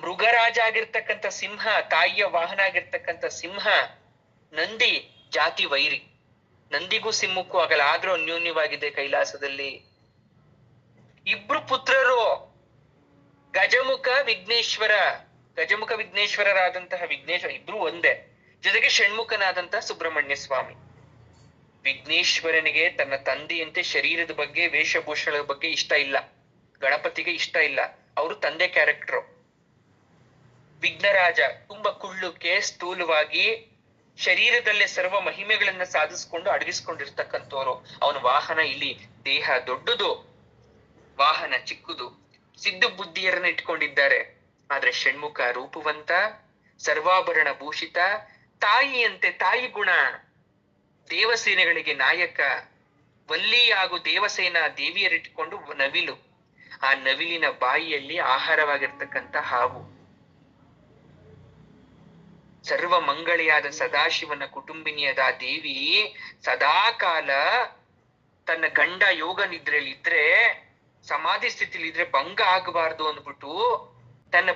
ಮೃಗರಾಜ ಆಗಿರ್ತಕ್ಕಂಥ ಸಿಂಹ, ತಾಯಿಯ ವಾಹನ ಆಗಿರ್ತಕ್ಕಂಥ ಸಿಂಹ. ನಂದಿ ಜಾತಿ ವೈರಿ, ನಂದಿಗೂ ಸಿಂಹಕ್ಕೂ ಆಗಲ್ಲ, ಆದ್ರೂ ಅನ್ಯೋನ್ಯವಾಗಿದೆ ಕೈಲಾಸದಲ್ಲಿ. ಇಬ್ರು ಪುತ್ರರು, ಗಜಮುಖ ವಿಘ್ನೇಶ್ವರ. ಗಜಮುಖ ವಿಘ್ನೇಶ್ವರರಾದಂತಹ ವಿಘ್ನೇಶ್ವರ ಇಬ್ರು ಒಂದೇ, ಜೊತೆಗೆ ಷಣ್ಮುಖನಾದಂತಹ ಸುಬ್ರಹ್ಮಣ್ಯ ಸ್ವಾಮಿ. ವಿಘ್ನೇಶ್ವರನಿಗೆ ತನ್ನ ತಂದೆಯಂತೆ ಶರೀರದ ಬಗ್ಗೆ, ವೇಷಭೂಷಣದ ಬಗ್ಗೆ ಇಷ್ಟ ಇಲ್ಲ. ಗಣಪತಿಗೆ ಇಷ್ಟ ಇಲ್ಲ, ಅವರು ತಂದೆ ಕ್ಯಾರೆಕ್ಟರ್. ವಿಘ್ನರಾಜ ತುಂಬಾ ಕುಳ್ಳುಕ್ಕೆ, ಸ್ಥೂಲವಾಗಿ, ಶರೀರದಲ್ಲೇ ಸರ್ವ ಮಹಿಮೆಗಳನ್ನ ಸಾಧಿಸ್ಕೊಂಡು ಅಡಗಿಸ್ಕೊಂಡಿರ್ತಕ್ಕಂಥವ್ರು. ಅವನ ವಾಹನ ಇಲ್ಲಿ ದೇಹ ದೊಡ್ಡದು, ವಾಹನ ಚಿಕ್ಕದು. ಸಿದ್ದು ಬುದ್ಧಿಯರನ್ನ ಇಟ್ಕೊಂಡಿದ್ದಾರೆ. ಆದ್ರೆ ಷಣ್ಮುಖ ರೂಪವಂತ, ಸರ್ವಾಭರಣ ಭೂಷಿತ, ತಾಯಿಯಂತೆ, ತಾಯಿ ಗುಣ, ದೇವಸೇನೆಗಳಿಗೆ ನಾಯಕ. ವಲ್ಲಿ ಹಾಗೂ ದೇವಸೇನ ದೇವಿಯರಿಟ್ಕೊಂಡು ನವಿಲು, ಆ ನವಿಲಿನ ಬಾಯಿಯಲ್ಲಿ ಆಹಾರವಾಗಿರ್ತಕ್ಕಂಥ ಹಾವು. ಸರ್ವ ಮಂಗಳಿಯಾದ ಸದಾಶಿವನ ಕುಟುಂಬಿನಿಯಾದ ದೇವಿ ಸದಾಕಾಲ ತನ್ನ ಗಂಡ ಯೋಗ ನಿದ್ರೆಯಲ್ಲಿ ಇದ್ರೆ, ಸಮಾಧಿ ಸ್ಥಿತಿಲಿ ಇದ್ರೆ ಭಂಗ ಆಗಬಾರ್ದು ಅಂದ್ಬಿಟ್ಟು ತನ್ನ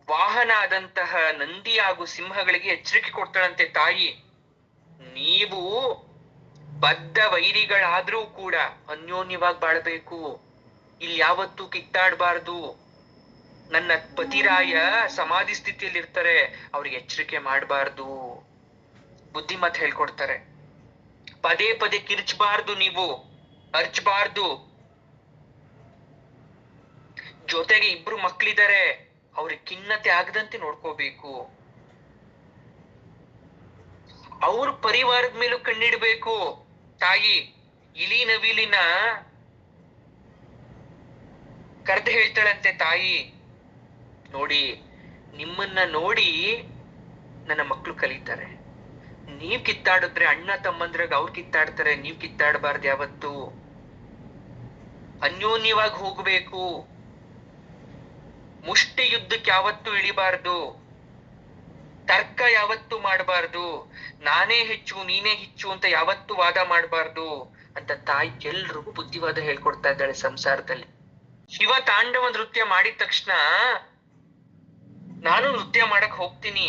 ವಾಹನ ಆದಂತಹ ನಂದಿ ಹಾಗೂ ಸಿಂಹಗಳಿಗೆ ಎಚ್ಚರಿಕೆ ಕೊಡ್ತಾಳಂತೆ ತಾಯಿ. ನೀವು ಬದ್ಧ ವೈರಿಗಳಾದ್ರೂ ಕೂಡ ಅನ್ಯೋನ್ಯವಾಗಿ ಬಾಳ್ಬೇಕು, ಇಲ್ಲಿ ಯಾವತ್ತೂ ಕಿತ್ತಾಡಬಾರ್ದು. ನನ್ನ ಪತಿರಾಯ ಸಮಾಧಿ ಸ್ಥಿತಿಯಲ್ಲಿ ಇರ್ತಾರೆ, ಅವ್ರಿಗೆ ಎಚ್ಚರಿಕೆ ಮಾಡಬಾರ್ದು. ಬುದ್ಧಿಮತ್ ಹೇಳ್ಕೊಡ್ತಾರೆ. ಪದೇ ಪದೇ ಕಿರ್ಚಬಾರ್ದು, ನೀವು ಅರ್ಚಬಾರ್ದು. ಜೊತೆಗೆ ಇಬ್ರು ಮಕ್ಳಿದ್ದಾರೆ, ಅವ್ರಿಗೆ ಖಿನ್ನತೆ ಆಗದಂತೆ ನೋಡ್ಕೋಬೇಕು. ಅವ್ರ ಪರಿವಾರದ ಮೇಲೂ ಕಣ್ಣಿಡ್ಬೇಕು ತಾಯಿ. ಇಲಿ ನವಿಲಿನ ಕರೆದು ಹೇಳ್ತಾಳಂತೆ ತಾಯಿ, ನೋಡಿ, ನಿಮ್ಮನ್ನ ನೋಡಿ ನನ್ನ ಮಕ್ಳು ಕಲಿತಾರೆ. ನೀವ್ ಕಿತ್ತಾಡಿದ್ರೆ ಅಣ್ಣ ತಮ್ಮಂದ್ರಾಗ ಅವ್ರು ಕಿತ್ತಾಡ್ತಾರೆ, ನೀವ್ ಕಿತ್ತಾಡಬಾರ್ದು. ಯಾವತ್ತು ಅನ್ಯೋನ್ಯವಾಗಿ ಹೋಗ್ಬೇಕು, ಮುಷ್ಟಿ ಯುದ್ಧಕ್ಕೆ ಯಾವತ್ತೂ ಇಳಿಬಾರ್ದು. ತರ್ಕ ಯಾವತ್ತು ಮಾಡಬಾರ್ದು, ನಾನೇ ಹೆಚ್ಚು ನೀನೇ ಹೆಚ್ಚು ಅಂತ ಯಾವತ್ತು ವಾದ ಮಾಡಬಾರ್ದು ಅಂತ ತಾಯಿ ಎಲ್ರಿಗೂ ಬುದ್ಧಿವಾದ ಹೇಳ್ಕೊಡ್ತಾ ಇದ್ದಾಳೆ ಸಂಸಾರದಲ್ಲಿ. ಶಿವ ತಾಂಡವ ನೃತ್ಯ ಮಾಡಿದ ತಕ್ಷಣ ನಾನು ನೃತ್ಯ ಮಾಡಕ್ ಹೋಗ್ತೀನಿ,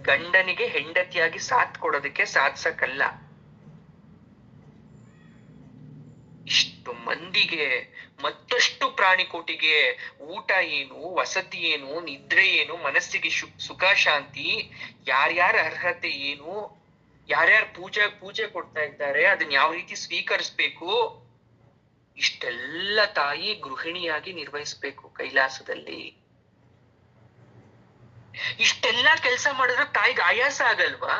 ಗಂಡನಿಗೆ ಹೆಂಡತಿಯಾಗಿ ಸಾಥ್ ಕೊಡೋದಕ್ಕೆ, ಸಾಧ್ಸಕ್ಕಲ್ಲ. ಇಷ್ಟು ಮಂದಿಗೆ, ಮತ್ತಷ್ಟು ಪ್ರಾಣಿಕೋಟಿಗೆ ಊಟ ಏನು, ವಸತಿ ಏನು, ನಿದ್ರೆ ಏನು, ಮನಸ್ಸಿಗೆ ಸುಖ ಶಾಂತಿ, ಯಾರ್ಯಾರ ಅರ್ಹತೆ ಏನು, ಯಾರ್ಯಾರು ಪೂಜೆ ಕೊಡ್ತಾ ಇದ್ದಾರೆ, ಅದನ್ನ ಯಾವ ರೀತಿ ಸ್ವೀಕರಿಸ್ಬೇಕು, ಇಷ್ಟೆಲ್ಲ ತಾಯಿ ಗೃಹಿಣಿಯಾಗಿ ನಿರ್ವಹಿಸ್ಬೇಕು ಕೈಲಾಸದಲ್ಲಿ. ಇಷ್ಟೆಲ್ಲಾ ಕೆಲಸ ಮಾಡಿದ್ರೆ ತಾಯಿಗೆ ಆಯಾಸ ಆಗಲ್ವಾ?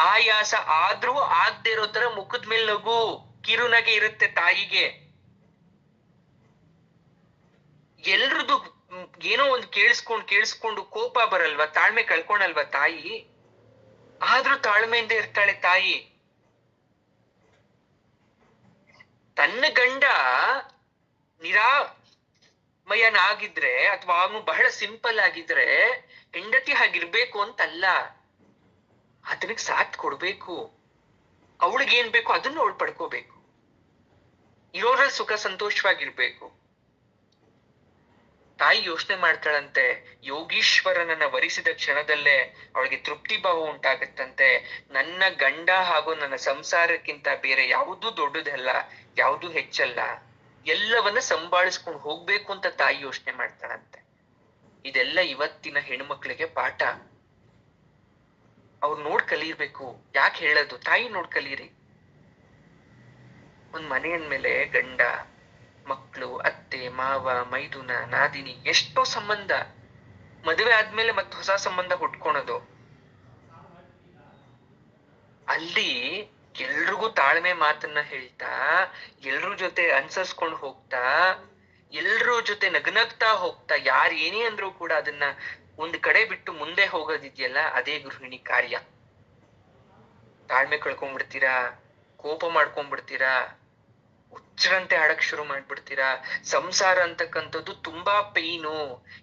ಆಯಾಸ ಆದ್ರೂ ಆಗದೆ ಇರೋ ತರ ಮುಖದ ಮೇಲೆ ನಗು, ಕಿರುನಗೆ ಇರುತ್ತೆ ತಾಯಿಗೆ. ಎಲ್ರದ್ದು ಏನೋ ಒಂದು ಕೇಳಿಸ್ಕೊಂಡು ಕೋಪ ಬರಲ್ವಾ? ತಾಳ್ಮೆ ಕಳ್ಕೊಳಲ್ವಾ ತಾಯಿ? ಆದ್ರೂ ತಾಳ್ಮೆಯಿಂದ ಇರ್ತಾಳೆ ತಾಯಿ. ತನ್ನ ಗಂಡ ನಿರಾಮಯನಾಗಿದ್ರೆ ಅಥವಾ ಅವನು ಬಹಳ ಸಿಂಪಲ್ ಆಗಿದ್ರೆ ಹೆಂಡತಿ ಹಾಗಿರ್ಬೇಕು ಅಂತಲ್ಲ, ಅದಕ್ಕೆ ಸಾಥ್ ಕೊಡ್ಬೇಕು, ಅವಳಿಗೆ ಏನ್ ಬೇಕು ಅದನ್ನ ಅವಳು ಪಡ್ಕೋಬೇಕು, ಇರೋದ್ರಲ್ಲಿ ಸುಖ ಸಂತೋಷವಾಗಿರ್ಬೇಕು. ತಾಯಿ ಯೋಚನೆ ಮಾಡ್ತಾಳಂತೆ, ಯೋಗೀಶ್ವರನನ್ನ ವರಿಸಿದ ಕ್ಷಣದಲ್ಲೇ ಅವಳಿಗೆ ತೃಪ್ತಿ ಭಾವ ಉಂಟಾಗತ್ತಂತೆ. ನನ್ನ ಗಂಡ ಹಾಗೂ ನನ್ನ ಸಂಸಾರಕ್ಕಿಂತ ಬೇರೆ ಯಾವುದೂ ದೊಡ್ಡದಲ್ಲ, ಯಾವುದೂ ಹೆಚ್ಚಲ್ಲ, ಎಲ್ಲವನ್ನ ಸಂಭಾಳಿಸ್ಕೊಂಡು ಹೋಗ್ಬೇಕು ಅಂತ ತಾಯಿ ಯೋಚನೆ ಮಾಡ್ತಾಳಂತೆ. ಇದೆಲ್ಲ ಇವತ್ತಿನ ಹೆಣ್ಮಕ್ಳಿಗೆ ಪಾಠ. ಅವ್ರು ನೋಡ್ ಕಲಿರ್ಬೇಕು. ಯಾಕೆ ಹೇಳೋದು? ತಾಯಿ ನೋಡ್ ಕಲೀರಿ. ಒಂದ್ ಮನೆ ಅಂದ್ಮೇಲೆ ಗಂಡ, ಮಕ್ಕಳು, ಅತ್ತೆ, ಮಾವ, ಮೈದುನ, ನಾದಿನಿ, ಎಷ್ಟೋ ಸಂಬಂಧ. ಮದುವೆ ಆದ್ಮೇಲೆ ಮತ್ತೆ ಹೊಸ ಸಂಬಂಧ ಹುಟ್ಕೊಳೋದು. ಅಲ್ಲಿ ಎಲ್ರಿಗೂ ತಾಳ್ಮೆ ಮಾತನ್ನ ಹೇಳ್ತಾ, ಎಲ್ರ ಜೊತೆ ಅನ್ಸರ್ಸ್ಕೊಂಡು ಹೋಗ್ತಾ, ಎಲ್ರ ಜೊತೆ ನಗ್ನಗ್ತಾ ಹೋಗ್ತಾ, ಯಾರು ಏನೇ ಅಂದ್ರೂ ಕೂಡ ಅದನ್ನ ಒಂದ್ ಕಡೆ ಬಿಟ್ಟು ಮುಂದೆ ಹೋಗೋದಿದ್ಯಲ್ಲ, ಅದೇ ಗೃಹಿಣಿ ಕಾರ್ಯ. ತಾಳ್ಮೆ ಕಳ್ಕೊಂಡ್ಬಿಡ್ತೀರಾ, ಕೋಪ ಮಾಡ್ಕೊಂಡ್ಬಿಡ್ತೀರಾ, ಹುಚ್ಚರಂತೆ ಆಡಕ್ ಶುರು ಮಾಡ್ಬಿಡ್ತೀರಾ. ಸಂಸಾರ ಅಂತಕ್ಕಂಥದ್ದು ತುಂಬಾ ಪೈನು,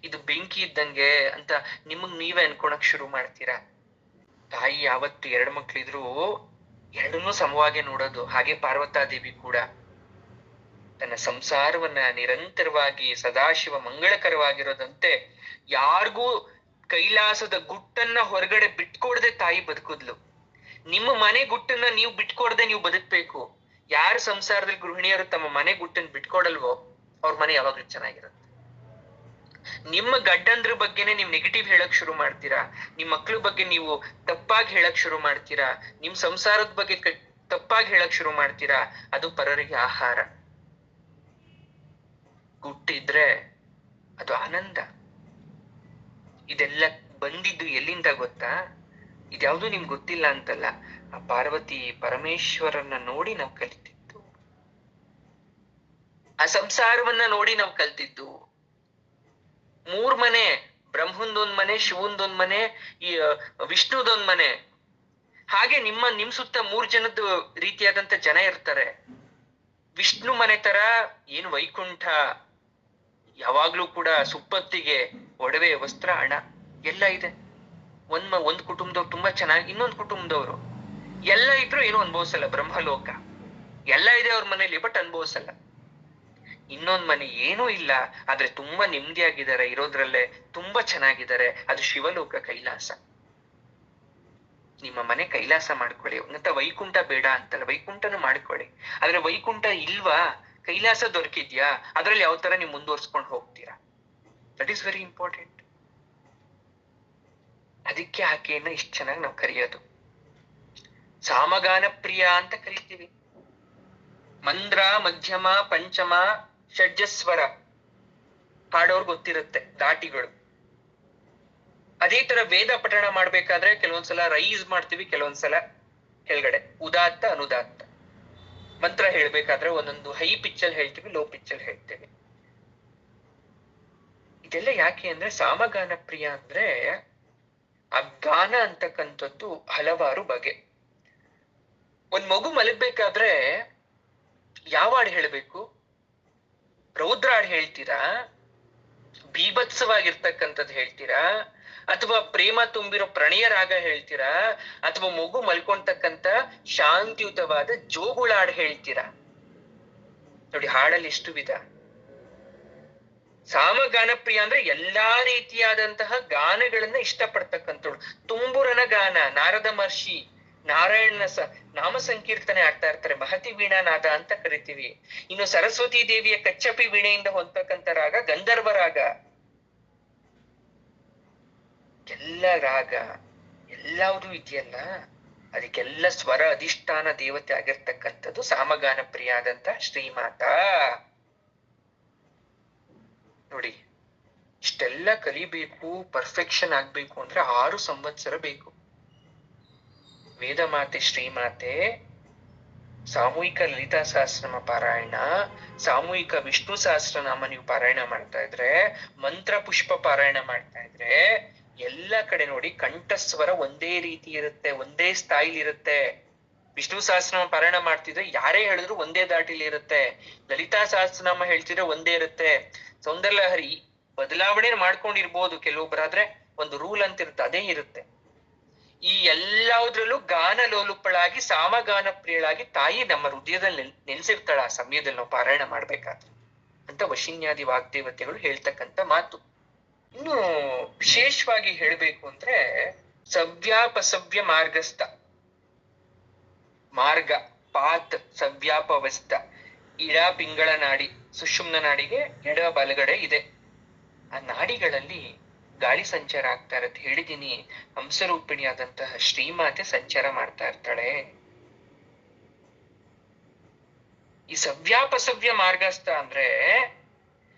ಇದು ಬೆಂಕಿ ಇದ್ದಂಗೆ ಅಂತ ನಿಮಗ್ ನೀವೇ ಅನ್ಕೊಳಕ್ ಶುರು ಮಾಡ್ತೀರಾ. ತಾಯಿ ಯಾವತ್ತು 2 ಮಕ್ಳಿದ್ರು ಎರಡನ್ನೂ ಸಮವಾಗಿ ನೋಡೋದು. ಹಾಗೆ ಪಾರ್ವತಾದೇವಿ ಕೂಡ ತನ್ನ ಸಂಸಾರವನ್ನ ನಿರಂತರವಾಗಿ ಸದಾಶಿವ ಮಂಗಳಕರವಾಗಿರೋದಂತೆ ಯಾರಿಗೂ ಕೈಲಾಸದ ಗುಟ್ಟನ್ನ ಹೊರಗಡೆ ಬಿಟ್ಕೊಡದೆ ತಾಯಿ ಬದುಕುದ್ಲು. ನಿಮ್ಮ ಮನೆ ಗುಟ್ಟನ್ನ ನೀವು ಬಿಟ್ಕೊಡದೆ ನೀವು ಬದುಕ್ಬೇಕು. ಯಾರ ಸಂಸಾರದಲ್ಲಿ ಗೃಹಿಣಿಯರು ತಮ್ಮ ಮನೆ ಗುಟ್ಟನ್ನ ಬಿಟ್ಕೊಡಲ್ವೋ ಅವ್ರ ಮನೆ ಯಾವಾಗ್ಲೂ ಚೆನ್ನಾಗಿರುತ್ತೆ. ನಿಮ್ಮ ಗಂಡಂದ್ರ ಬಗ್ಗೆನೆ ನೀವು ನೆಗೆಟಿವ್ ಹೇಳಕ್ ಶುರು ಮಾಡ್ತೀರಾ, ನಿಮ್ ಮಕ್ಳ ಬಗ್ಗೆ ನೀವು ತಪ್ಪಾಗಿ ಹೇಳಕ್ ಶುರು ಮಾಡ್ತೀರಾ, ನಿಮ್ ಸಂಸಾರದ ಬಗ್ಗೆ ತಪ್ಪಾಗಿ ಹೇಳಕ್ ಶುರು ಮಾಡ್ತೀರಾ, ಅದು ಪರರಿಗೆ ಆಹಾರ. ಗುಟ್ಟಿದ್ರೆ ಅದು ಆನಂದ. ಇದೆಲ್ಲ ಬಂದಿದ್ದು ಎಲ್ಲಿಂದ ಗೊತ್ತಾ? ಇದ್ಯಾವ್ದು ನಿಮ್ಗೆ ಗೊತ್ತಿಲ್ಲ ಅಂತಲ್ಲ, ಆ ಪಾರ್ವತಿ ಪರಮೇಶ್ವರನ್ನ ನೋಡಿ ನಾವು ಕಲಿತಿದ್ದು, ಆ ಸಂಸಾರವನ್ನ ನೋಡಿ ನಾವು ಕಲ್ತಿದ್ದು. 3 ಮನೆ, ಬ್ರಹ್ಮಂದೊಂದ್ ಮನೆ, ಶಿವಂದೊಂದ್ ಮನೆ, ಈ ವಿಷ್ಣುದೊಂದ್ ಮನೆ. ಹಾಗೆ ನಿಮ್ ಸುತ್ತ 3 ಜನದ ರೀತಿಯಾದಂತ ಜನ ಇರ್ತಾರೆ. ವಿಷ್ಣು ಮನೆ ತರ ಏನು ವೈಕುಂಠ, ಯಾವಾಗ್ಲೂ ಕೂಡ ಸುಪ್ಪತ್ತಿಗೆ ಒಡವೆ, ವಸ್ತ್ರ, ಹಣ ಎಲ್ಲ ಇದೆ. ಒಂದ್ ಕುಟುಂಬದವ್ರು ತುಂಬಾ ಚೆನ್ನಾಗಿ, ಇನ್ನೊಂದ್ ಕುಟುಂಬದವ್ರು ಎಲ್ಲ ಇದ್ರು ಏನು ಅನುಭವಿಸಲ್ಲ. ಬ್ರಹ್ಮಲೋಕ ಎಲ್ಲ ಇದೆ ಅವ್ರ ಮನೇಲಿ, ಬಟ್ ಅನುಭವಿಸಲ್ಲ. ಇನ್ನೊಂದ್ ಮನೆ ಏನೂ ಇಲ್ಲ, ಆದ್ರೆ ತುಂಬಾ ನೆಮ್ಮದಿಯಾಗಿದ್ದಾರೆ, ಇರೋದ್ರಲ್ಲೇ ತುಂಬಾ ಚೆನ್ನಾಗಿದ್ದಾರೆ, ಅದು ಶಿವಲೋಕ, ಕೈಲಾಸ. ನಿಮ್ಮ ಮನೆ ಕೈಲಾಸ ಮಾಡ್ಕೊಳ್ಳಿ ಅಂತ. ವೈಕುಂಠ ಬೇಡ ಅಂತಲ್ಲ, ವೈಕುಂಠನು ಮಾಡ್ಕೊಳ್ಳಿ. ಆದ್ರೆ ವೈಕುಂಠ ಇಲ್ವಾ, ಕೈಲಾಸ ದೊರಕಿದ್ಯಾ, ಅದ್ರಲ್ಲಿ ಯಾವ ತರ ನೀವು ಮುಂದುವರ್ಸ್ಕೊಂಡು ಹೋಗ್ತೀರಾ, ದಟ್ ಈಸ್ ವೆರಿ ಇಂಪಾರ್ಟೆಂಟ್. ಅದಕ್ಕೆ ಆಕೆಯನ್ನ ಇಷ್ಟ ಚೆನ್ನಾಗಿ ನಾವು ಕರೆಯೋದು. ಸಾಮಗಾನ ಪ್ರಿಯ ಅಂತ ಕರಿತೀವಿ. ಮಂದ್ರ, ಮಧ್ಯಮ, ಪಂಚಮ, ಷಡ್ಜಸ್ವರ ಹಾಡೋರ್ ಗೊತ್ತಿರುತ್ತೆ, ದಾಟಿಗಳು. ಅದೇ ತರ ವೇದ ಪಠಣ ಮಾಡ್ಬೇಕಾದ್ರೆ ಕೆಲವೊಂದ್ಸಲ ರೈಸ್ ಮಾಡ್ತೀವಿ, ಕೆಲವೊಂದ್ಸಲ ಕೆಳಗಡೆ, ಉದಾತ್ತ, ಅನುದಾತ್ತ. ಮಂತ್ರ ಹೇಳ್ಬೇಕಾದ್ರೆ ಒಂದೊಂದು ಹೈ ಪಿಚ್ಚಲ್ಲಿ ಹೇಳ್ತೀವಿ, ಲೋ ಪಿಚ್ಚಲ್ಲಿ ಹೇಳ್ತೀವಿ. ಇದೆಲ್ಲ ಯಾಕೆ ಅಂದ್ರೆ, ಸಾಮಗಾನ ಪ್ರಿಯ ಅಂದ್ರೆ ಆ ಗಾನ ಅಂತಕ್ಕಂಥದ್ದು ಹಲವಾರು ಬಗೆ. ಒಂದ್ ಮಗು ಮಲಗ್ಬೇಕಾದ್ರೆ ಯಾವ ಹಾಡು ಹೇಳ್ಬೇಕು? ರೌದ್ರ ಹಾಡು ಹೇಳ್ತೀರಾ, ಬೀಭತ್ಸವಾಗಿರ್ತಕ್ಕಂಥದ್ದು ಹೇಳ್ತೀರಾ, ಅಥವಾ ಪ್ರೇಮ ತುಂಬಿರೋ ಪ್ರಣಯ ರಾಗ ಹೇಳ್ತೀರಾ, ಅಥವಾ ಮಗು ಮಲ್ಕೊಂತಕ್ಕಂತ ಶಾಂತಿಯುತವಾದ ಜೋಗುಳಾಡ್ ಹೇಳ್ತೀರಾ? ನೋಡಿ ಹಾಡಲ್ಲಿ ಎಷ್ಟು ವಿಧ. ಸಾಮಗಾನ ಪ್ರಿಯ ಅಂದ್ರೆ ಎಲ್ಲಾ ರೀತಿಯಾದಂತಹ ಗಾನಗಳನ್ನ ಇಷ್ಟಪಡ್ತಕ್ಕಂಥವ್ಳು. ತುಂಬುರನ ಗಾನ, ನಾರದ ಮಹರ್ಷಿ ನಾರಾಯಣನ ನಾಮ ಸಂಕೀರ್ತನೆ ಆಗ್ತಾ ಇರ್ತಾರೆ, ಮಹತಿ ವೀಣಾನಾದ ಅಂತ ಕರಿತೀವಿ. ಇನ್ನು ಸರಸ್ವತಿ ದೇವಿಯ ಕಚ್ಚಪಿ ವೀಣೆಯಿಂದ ಹೊಂದತಕ್ಕಂಥ ರಾಗ ಗಂಧರ್ವ ರಾಗ. ಎಲ್ಲ ರಾಗ ಎಲ್ಲಾವುದು ಇದೆಯಲ್ಲ, ಅದಕ್ಕೆಲ್ಲ ಸ್ವರ ಅಧಿಷ್ಠಾನ ದೇವತೆ ಆಗಿರ್ತಕ್ಕಂಥದ್ದು ಸಾಮಗಾನ ಪ್ರಿಯ ಆದಂತ ಶ್ರೀಮಾತಾ. ನೋಡಿ, ಇಷ್ಟೆಲ್ಲ ಕಲಿಬೇಕು, ಪರ್ಫೆಕ್ಷನ್ ಆಗ್ಬೇಕು ಅಂದ್ರೆ 6 ಸಂವತ್ಸರ ಬೇಕು. ವೇದ ಮಾತೆ ಶ್ರೀಮಾತೆ ಸಾಮೂಹಿಕ ಲಲಿತಾ ಸಹಸ್ರನಾಮ ಪಾರಾಯಣ, ಸಾಮೂಹಿಕ ವಿಷ್ಣು ಸಹಸ್ರನಾಮ ನೀವು ಪಾರಾಯಣ ಮಾಡ್ತಾ ಇದ್ರೆ, ಮಂತ್ರ ಪುಷ್ಪ ಪಾರಾಯಣ ಮಾಡ್ತಾ ಇದ್ರೆ, ಎಲ್ಲ ಕಡೆ ನೋಡಿ ಕಂಠಸ್ವರ ಒಂದೇ ರೀತಿ ಇರುತ್ತೆ, ಒಂದೇ ಸ್ಥಾಯಿಲಿ ಇರುತ್ತೆ. ವಿಷ್ಣು ಸಹಸ್ರನಾಮ ಪಾರಾಯಣ ಮಾಡ್ತಿದ್ರೆ ಯಾರೇ ಹೇಳಿದ್ರು ಒಂದೇ ದಾಟಿಲಿ ಇರುತ್ತೆ. ಲಲಿತಾ ಸಹಸ್ರನಾಮ ಹೇಳ್ತಿದ್ರೆ ಒಂದೇ ಇರುತ್ತೆ. ಸೌಂದರ್ಯಲಹರಿ ಬದಲಾವಣೆ ಮಾಡ್ಕೊಂಡಿರ್ಬೋದು ಕೆಲವೊಬ್ಬರಾದ್ರೆ, ಒಂದು ರೂಲ್ ಅಂತ ಇರುತ್ತೆ, ಅದೇ ಇರುತ್ತೆ. ಈ ಎಲ್ಲದ್ರಲ್ಲೂ ಗಾನ ಲೋಲುಪ್ಪಳಾಗಿ ಸಾಮಗಾನ ಪ್ರಿಯಳಾಗಿ ತಾಯಿ ನಮ್ಮ ಹೃದಯದಲ್ಲಿ ನೆಲೆಸಿರ್ತಾಳ ಆ ಸಮಯದಲ್ಲಿ ನಾವು ಪಾರಾಯಣ ಮಾಡ್ಬೇಕಾದ್ರೆ ಅಂತ ವಶಿನ್ಯಾದಿ ವಾಗ್ದೇವತೆಗಳು ಹೇಳ್ತಕ್ಕಂಥ ಮಾತು. ಇನ್ನು ವಿಶೇಷವಾಗಿ ಹೇಳ್ಬೇಕು ಅಂದ್ರೆ ಸವ್ಯಾಪಸವ್ಯ ಮಾರ್ಗಸ್ಥ ಮಾರ್ಗ ಪಾತ್ ಸವ್ಯಾಪವಸ್ಥ ಇಡ ಪಿಂಗಳ ನಾಡಿ ಸುಷುಮ್ನ ನಾಡಿಗೆ ಎಡ ಬಲಗಡೆ ಇದೆ. ಆ ನಾಡಿಗಳಲ್ಲಿ ಗಾಳಿ ಸಂಚಾರ ಆಗ್ತಾ ಇರತ್ತೆ ಹೇಳಿದೀನಿ. ಹಂಸರೂಪಿಣಿಯಾದಂತಹ ಶ್ರೀಮಾತೆ ಸಂಚಾರ ಮಾಡ್ತಾ ಇರ್ತಾಳೆ. ಈ ಸವ್ಯಾಪಸವ್ಯ ಮಾರ್ಗಸ್ಥ ಅಂದ್ರೆ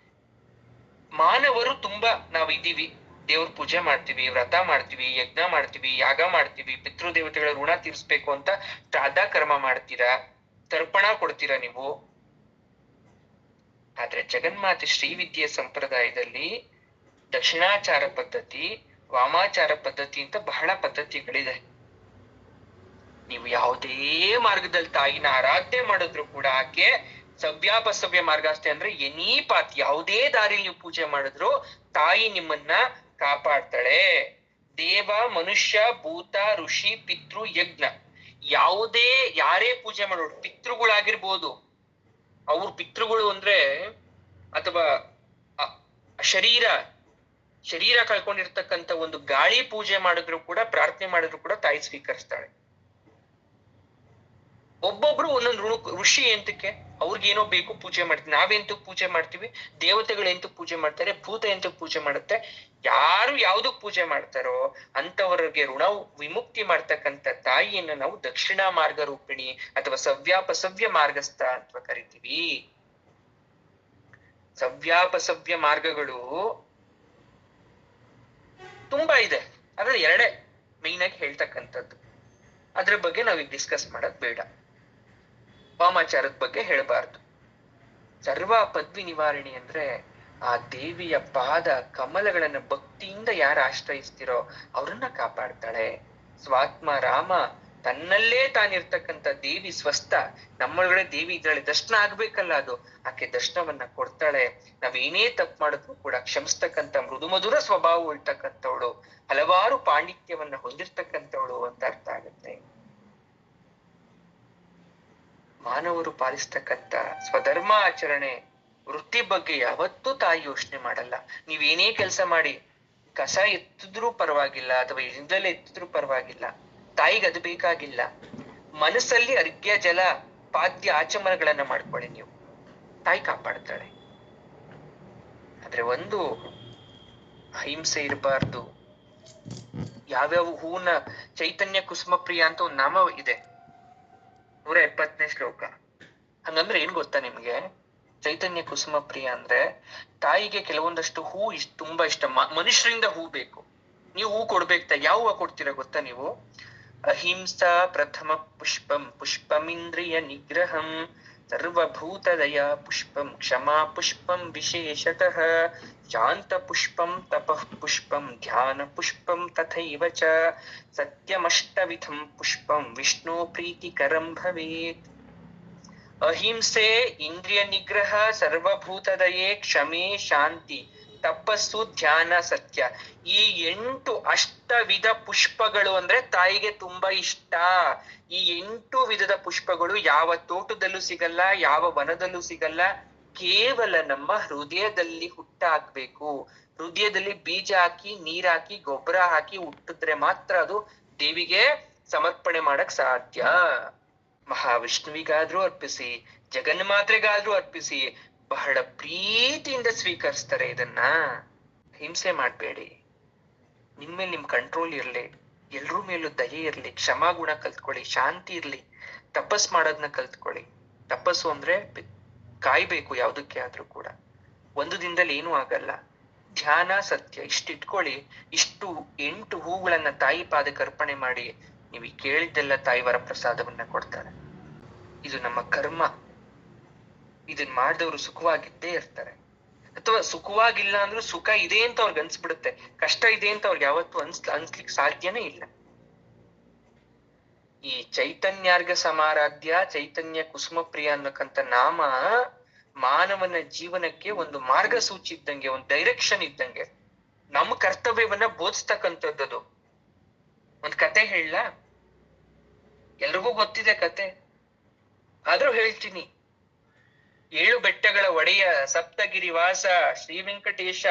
ಮಾನವರು ತುಂಬಾ ನಾವ್ ಇದೀವಿ, ದೇವ್ರ ಪೂಜೆ ಮಾಡ್ತೀವಿ, ವ್ರತ ಮಾಡ್ತೀವಿ, ಯಜ್ಞ ಮಾಡ್ತೀವಿ, ಯಾಗ ಮಾಡ್ತೀವಿ, ಪಿತೃದೇವತೆಗಳ ಋಣ ತೀರ್ಸ್ಬೇಕು ಅಂತ ಶ್ರಾದ್ದ ಕರ್ಮ ಮಾಡ್ತೀರಾ, ತರ್ಪಣ ಕೊಡ್ತೀರಾ ನೀವು. ಆದ್ರೆ ಜಗನ್ಮಾತೆ ಶ್ರೀವಿದ್ಯೆಯ ಸಂಪ್ರದಾಯದಲ್ಲಿ ದಕ್ಷಿಣಾಚಾರ ಪದ್ಧತಿ, ವಾಮಾಚಾರ ಪದ್ಧತಿ ಅಂತ ಬಹಳ ಪದ್ಧತಿಗಳಿದೆ. ನೀವು ಯಾವುದೇ ಮಾರ್ಗದಲ್ಲಿ ತಾಯಿನ ಆರಾಧನೆ ಮಾಡಿದ್ರು ಕೂಡ ಆಕೆ ಸವ್ಯಾಪಸವ್ಯ ಮಾರ್ಗಾಸ್ತೆ ಅಂದ್ರೆ ಎನಿ ಪಾತ್, ಯಾವುದೇ ದಾರಿಲಿ ನೀವು ಪೂಜೆ ಮಾಡಿದ್ರು ತಾಯಿ ನಿಮ್ಮನ್ನ ಕಾಪಾಡ್ತಾಳೆ. ದೇವ ಮನುಷ್ಯ ಭೂತ ಋಷಿ ಪಿತೃ ಯಜ್ಞ, ಯಾವುದೇ ಯಾರೇ ಪೂಜೆ ಮಾಡೋರು ಪಿತೃಗಳಾಗಿರ್ಬೋದು. ಅವ್ರ ಪಿತೃಗಳು ಅಂದ್ರೆ ಅಥವಾ ಶರೀರ ಕಳ್ಕೊಂಡಿರ್ತಕ್ಕಂಥ ಒಂದು ಗಾಳಿ ಪೂಜೆ ಮಾಡಿದ್ರು ಕೂಡ, ಪ್ರಾರ್ಥನೆ ಮಾಡಿದ್ರು ಕೂಡ ತಾಯಿ ಸ್ವೀಕರಿಸ್ತಾಳೆ. ಒಬ್ಬೊಬ್ರು ಒಂದೊಂದು ಋಷಿ ಎಂತಕ್ಕೆ ಅವ್ರಿಗೇನೋ ಬೇಕು ಪೂಜೆ ಮಾಡ್ತೀವಿ, ನಾವೆಂತೂ ಪೂಜೆ ಮಾಡ್ತೀವಿ, ದೇವತೆಗಳು ಎಂತೂ ಪೂಜೆ ಮಾಡ್ತಾರೆ, ಭೂತ ಎಂತೂ ಪೂಜೆ ಮಾಡುತ್ತೆ. ಯಾರು ಯಾವ್ದಕ್ ಪೂಜೆ ಮಾಡ್ತಾರೋ ಅಂತವರಿಗೆ ಋಣ ವಿಮುಕ್ತಿ ಮಾಡ್ತಕ್ಕಂಥ ತಾಯಿಯನ್ನ ನಾವು ದಕ್ಷಿಣ ಮಾರ್ಗ ರೂಪಿಣಿ ಅಥವಾ ಸವ್ಯಾಪಸವ್ಯ ಮಾರ್ಗಸ್ಥ ಅಂತ ಕರಿತೀವಿ. ಸವ್ಯಾಪಸವ್ಯ ಮಾರ್ಗಗಳು ತುಂಬಾ ಇದೆ, ಅದ್ರಲ್ಲಿ 2 ಮೈನ್ ಆಗಿ ಹೇಳ್ತಕ್ಕಂಥದ್ದು. ಅದ್ರ ಬಗ್ಗೆ ನಾವೀಗ ಡಿಸ್ಕಸ್ ಮಾಡೋದ್ ಬೇಡ. ವಾಮಾಚಾರದ ಬಗ್ಗೆ ಹೇಳಬಾರ್ದು. ಸರ್ವ ಪದ್ವಿ ನಿವಾರಣಿ ಅಂದ್ರೆ ಆ ದೇವಿಯ ಪಾದ ಕಮಲಗಳನ್ನ ಭಕ್ತಿಯಿಂದ ಯಾರು ಆಶ್ರಯಿಸ್ತಿರೋ ಅವ್ರನ್ನ ಕಾಪಾಡ್ತಾಳೆ. ಸ್ವಾತ್ಮ ರಾಮ ತನ್ನಲ್ಲೇ ತಾನಿರ್ತಕ್ಕಂಥ ದೇವಿ ಸ್ವಸ್ಥ, ನಮ್ಮೊಳಗಡೆ ದೇವಿ ಇದ್ದಾಳೆ, ದರ್ಶನ ಆಗ್ಬೇಕಲ್ಲ, ಅದು ಆಕೆ ದರ್ಶನವನ್ನ ಕೊಡ್ತಾಳೆ. ನಾವೇನೇ ತಪ್ಪು ಮಾಡಿದ್ರು ಕೂಡ ಕ್ಷಮಿಸ್ತಕ್ಕಂಥ ಮೃದು ಮಧುರ ಸ್ವಭಾವ ಇರ್ತಕ್ಕಂಥವಳು, ಹಲವಾರು ಪಾಂಡಿತ್ಯವನ್ನ ಹೊಂದಿರ್ತಕ್ಕಂಥವಳು ಅಂತ ಅರ್ಥ ಆಗುತ್ತೆ. ಮಾನವರು ಪಾಲಿಸ್ತಕ್ಕಂಥ ಸ್ವಧರ್ಮ ಆಚರಣೆ ವೃತ್ತಿ ಬಗ್ಗೆ ಯಾವತ್ತೂ ತಾಯಿ ಯೋಚನೆ ಮಾಡಲ್ಲ. ನೀವೇನೇ ಕೆಲಸ ಮಾಡಿ, ಕಸ ಎತ್ತಿದ್ರೂ ಪರವಾಗಿಲ್ಲ ಅಥವಾ ಇಲ್ದಲೇ ಎತ್ತಿದ್ರೂ ಪರವಾಗಿಲ್ಲ, ತಾಯಿಗೆ ಅದು ಬೇಕಾಗಿಲ್ಲ. ಮನಸ್ಸಲ್ಲಿ ಅರ್ಘ್ಯ ಜಲ ಪಾದ್ಯ ಆಚಮನಗಳನ್ನ ಮಾಡ್ಕೊಳ್ಳಿ, ನೀವು ತಾಯಿ ಕಾಪಾಡ್ತಾಳೆ. ಆದ್ರೆ ಒಂದು ಅಹಿಂಸೆ ಇರಬಾರ್ದು. ಯಾವ್ಯಾವ ಹೂನ ಚೈತನ್ಯ ಕುಸುಮ ಪ್ರಿಯ ಅಂತ ಒಂದು ನಾಮ ಇದೆ, 170ನೇ ಶ್ಲೋಕ. ಹಂಗಂದ್ರೆ ಏನ್ ಗೊತ್ತಾ ನಿಮ್ಗೆ? ಚೈತನ್ಯ ಕುಸುಮ ಪ್ರಿಯ ಅಂದ್ರೆ ತಾಯಿಗೆ ಕೆಲವೊಂದಷ್ಟು ಹೂ ತುಂಬಾ ಇಷ್ಟ. ಮನುಷ್ಯರಿಂದ ಹೂ ಬೇಕು, ನೀವು ಹೂ ಕೊಡ್ಬೇಕ. ಯಾವ ಹೂವ ಕೊಡ್ತೀರಾ ಗೊತ್ತಾ ನೀವು? ಅಹಿಂಸಾ ಪ್ರಥಮ ಪುಷ್ಪಂ ಪುಷ್ಪಮಿಂದ್ರಿಯ ನಿಗ್ರಹಂ ಸರ್ವಭೂತದಯ ಪುಷ್ಪಂ ಕ್ಷಮಾ ಪುಷ್ಪಂ ವಿಶೇಷತಃ ಶಾಂತ ಪುಷ್ಪಂ ತಪಃ ಪುಷ್ಪಂ ಧ್ಯಾನ ಪುಷ್ಪಂ ತಥೈವ ಚ ಸತ್ಯಮಷ್ಟವಿಧಂ ಪುಷ್ಪಂ ವಿಷ್ಣು ಪ್ರೀತಿಕರಂ ಭವೇತ್. ಅಹಿಂಸೆ, ಇಂದ್ರಿಯ ನಿಗ್ರಹ, ಸರ್ವಭೂತದಯೇ, ಕ್ಷಮೆ, ಶಾಂತಿ, ತಪಸ್ಸು, ಧ್ಯಾನ, ಸತ್ಯ. ಈ 8 ಅಷ್ಟವಿಧ ಪುಷ್ಪಗಳು ಅಂದ್ರೆ ತಾಯಿಗೆ ತುಂಬಾ ಇಷ್ಟ. ಈ 8 ವಿಧದ ಪುಷ್ಪಗಳು ಯಾವ ತೋಟದಲ್ಲೂ ಸಿಗಲ್ಲ, ಯಾವ ವನದಲ್ಲೂ ಸಿಗಲ್ಲ. ಕೇವಲ ನಮ್ಮ ಹೃದಯದಲ್ಲಿ ಹುಟ್ಟಾಕ್ಬೇಕು. ಹೃದಯದಲ್ಲಿ ಬೀಜ ಹಾಕಿ, ನೀರ್ ಹಾಕಿ, ಗೊಬ್ಬರ ಹಾಕಿ ಹುಟ್ಟಿದ್ರೆ ಮಾತ್ರ ಅದು ದೇವಿಗೆ ಸಮರ್ಪಣೆ ಮಾಡಕ್ ಸಾಧ್ಯ. ಮಹಾವಿಷ್ಣುವಿಗಾದ್ರೂ ಅರ್ಪಿಸಿ, ಜಗನ್ಮಾತ್ರೆಗಾದ್ರೂ ಅರ್ಪಿಸಿ, ಬಹಳ ಪ್ರೀತಿಯಿಂದ ಸ್ವೀಕರಿಸ್ತಾರೆ ಇದನ್ನ. ಹಿಂಸೆ ಮಾಡ್ಬೇಡಿ. ನಿಮ್ಮೇಲೆ ನಿಮ್ ಕಂಟ್ರೋಲ್ ಇರ್ಲಿ, ಎಲ್ರ ಮೇಲೂ ದಯೆ ಇರ್ಲಿ, ಕ್ಷಮಾಗುಣ ಕಲ್ತ್ಕೊಳ್ಳಿ, ಶಾಂತಿ ಇರ್ಲಿ, ತಪಸ್ ಮಾಡೋದನ್ನ ಕಲ್ತ್ಕೊಳ್ಳಿ. ತಪಸ್ಸು ಅಂದ್ರೆ ಕಾಯ್ಬೇಕು ಯಾವ್ದಕ್ಕೆ ಆದ್ರೂ ಕೂಡ, ಒಂದು ದಿನದಲ್ಲಿ ಏನೂ ಆಗಲ್ಲ. ಧ್ಯಾನ, ಸತ್ಯ ಇಷ್ಟಿಟ್ಕೊಳ್ಳಿ. ಇಷ್ಟು 8 ಹೂಗಳನ್ನ ತಾಯಿ ಪಾದಕ್ಕೆ ಅರ್ಪಣೆ ಮಾಡಿ, ನೀವು ಕೇಳಿದ್ದೆಲ್ಲ ತಾಯಿ ವರಪ್ರಸಾದವನ್ನ ಕೊಡ್ತಾರೆ. ಇದು ನಮ್ಮ ಕರ್ಮ. ಇದನ್ ಮಾಡಿದವರು ಸುಖವಾಗಿದ್ದೇ ಇರ್ತಾರೆ. ಅಥವಾ ಸುಖವಾಗಿಲ್ಲ ಅಂದ್ರೂ ಸುಖ ಇದೆ ಅಂತ ಅವ್ರಿಗೆ ಅನ್ಸ್ಬಿಡುತ್ತೆ. ಕಷ್ಟ ಇದೆ ಅಂತ ಅವ್ರಿಗೆ ಯಾವತ್ತೂ ಅನ್ಸ್ಲಿಕ್ಕೆ ಸಾಧ್ಯನೇ ಇಲ್ಲ. ಈ ಚೈತನ್ಯಾರ್ಘ ಸಮಾರಾಧ್ಯ, ಚೈತನ್ಯ ಕುಸುಮ ಪ್ರಿಯ ಅನ್ನಕ್ಕಂತ ನಾಮ ಮಾನವನ ಜೀವನಕ್ಕೆ ಒಂದು ಮಾರ್ಗಸೂಚಿ ಇದ್ದಂಗೆ, ಒಂದು ಡೈರೆಕ್ಷನ್ ಇದ್ದಂಗೆ, ನಮ್ಮ ಕರ್ತವ್ಯವನ್ನ ಬೋಧಿಸ್ತಕ್ಕಂಥದ್ದು. ಒಂದ್ ಕತೆ ಹೇಳ, ಎಲ್ರಿಗೂ ಗೊತ್ತಿದೆ ಕತೆ, ಆದ್ರೂ ಹೇಳ್ತೀನಿ. 7 ಬೆಟ್ಟಗಳ ಒಡೆಯ ಸಪ್ತಗಿರಿ ವಾಸ ಶ್ರೀ ವೆಂಕಟೇಶ,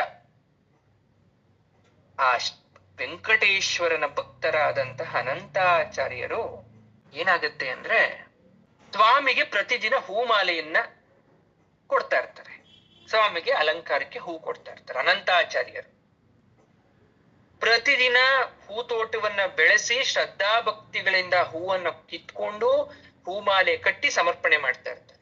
ಆ ವೆಂಕಟೇಶ್ವರನ ಭಕ್ತರಾದಂತಹ ಅನಂತಾಚಾರ್ಯರು ಏನಾಗತ್ತೆ ಅಂದ್ರೆ, ಸ್ವಾಮಿಗೆ ಪ್ರತಿದಿನ ಹೂಮಾಲೆಯನ್ನ ಕೊಡ್ತಾ ಇರ್ತಾರೆ. ಸ್ವಾಮಿಗೆ ಅಲಂಕಾರಕ್ಕೆ ಹೂ ಕೊಡ್ತಾ ಇರ್ತಾರೆ ಅನಂತಾಚಾರ್ಯರು. ಪ್ರತಿದಿನ ಹೂತೋಟವನ್ನ ಬೆಳೆಸಿ ಶ್ರದ್ಧಾ ಭಕ್ತಿಗಳಿಂದ ಹೂವನ್ನ ಕಿತ್ಕೊಂಡು ಹೂಮಾಲೆ ಕಟ್ಟಿ ಸಮರ್ಪಣೆ ಮಾಡ್ತಾ ಇರ್ತಾರೆ.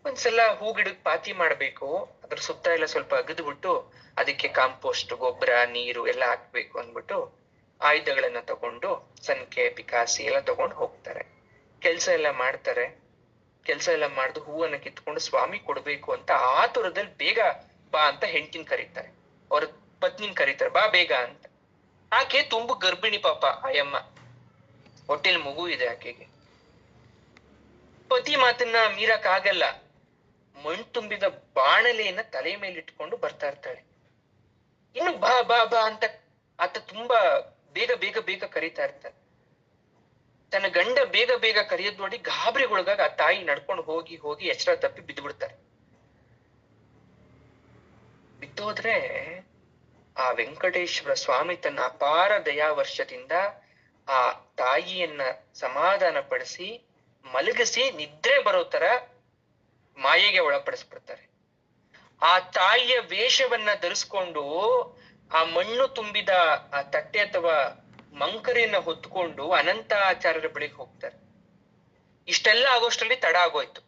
ಒಂದ್ಸಲ ಹೂ ಗಿಡಕ್ ಪಾತಿ ಮಾಡ್ಬೇಕು, ಅದ್ರ ಸುತ್ತ ಎಲ್ಲ ಸ್ವಲ್ಪ ಅಗದು ಬಿಟ್ಟು ಅದಕ್ಕೆ ಕಾಂಪೋಸ್ಟ್, ಗೊಬ್ಬರ, ನೀರು ಎಲ್ಲ ಹಾಕ್ಬೇಕು ಅಂದ್ಬಿಟ್ಟು ಆಯುಧಗಳನ್ನ ತಗೊಂಡು ಸಂಖ್ಯೆ, ಪಿಕಾಸಿ ಎಲ್ಲ ತಗೊಂಡು ಹೋಗ್ತಾರೆ. ಕೆಲ್ಸ ಎಲ್ಲ ಮಾಡ್ತಾರೆ. ಕೆಲ್ಸ ಎಲ್ಲ ಮಾಡ್ದು ಹೂವನ್ನ ಕಿತ್ಕೊಂಡು ಸ್ವಾಮಿ ಕೊಡ್ಬೇಕು ಅಂತ ಆತುರದಲ್ಲಿ ಬೇಗ ಬಾ ಅಂತ ಹೆಂಡತಿನ ಕರೀತಾರೆ. ಅವ್ರ ಪತ್ನಿನ್ ಕರೀತಾರೆ, ಬಾ ಬೇಗ ಅಂತ. ಆಕೆ ತುಂಬು ಗರ್ಭಿಣಿ ಪಾಪ, ಆಯಮ್ಮ ಹೊಟ್ಟೆಲ್ ಮಗು ಇದೆ ಆಕೆಗೆ. ಪತಿ ಮಾತನ್ನ ಮೀರಕ್ ಆಗಲ್ಲ. ಮಣ್ಣು ತುಂಬಿದ ಬಾಣಲೆಯನ್ನ ತಲೆ ಮೇಲೆ ಇಟ್ಕೊಂಡು ಬರ್ತಾ ಇರ್ತಾಳೆ. ಇನ್ನು ಬಾ ಬಾ ಬಾ ಅಂತ ಆತ ತುಂಬಾ ಬೇಗ ಬೇಗ ಬೇಗ ಕರೀತಾ ಇರ್ತಾನೆ. ತನ್ನ ಗಂಡ ಬೇಗ ಬೇಗ ಕರೆಯೋದ್ ನೋಡಿ ಗಾಬರಿಗೊಳಗಾಗ ಆ ತಾಯಿ ನಡ್ಕೊಂಡು ಹೋಗಿ ಹೋಗಿ ಎಚ್ಚರ ತಪ್ಪಿ ಬಿದ್ದು ಬಿಡ್ತಾರೆ. ಬಿದ್ದೋದ್ರೆ ಆ ವೆಂಕಟೇಶ್ವರ ಸ್ವಾಮಿ ತನ್ನ ಅಪಾರ ದಯಾವರ್ಷದಿಂದ ಆ ತಾಯಿಯನ್ನ ಸಮಾಧಾನ ಪಡಿಸಿ ಮಲಗಿಸಿ ನಿದ್ರೆ ಬರೋ ತರ ಮಾಯೆಗೆ ಒಳಪಡಿಸ್ಬಿಡ್ತಾರೆ. ಆ ತಾಯಿಯ ವೇಷವನ್ನ ಧರಿಸ್ಕೊಂಡು ಆ ಮಣ್ಣು ತುಂಬಿದ ಆ ತಟ್ಟೆ ಅಥವಾ ಮಂಕರಿಯನ್ನ ಹೊತ್ಕೊಂಡು ಅನಂತಾಚಾರ್ಯರ ಬಳಿಗೆ ಹೋಗ್ತಾರೆ. ಇಷ್ಟೆಲ್ಲ ಆಗೋಷ್ಟರಲ್ಲಿ ತಡ ಆಗೋಯ್ತು.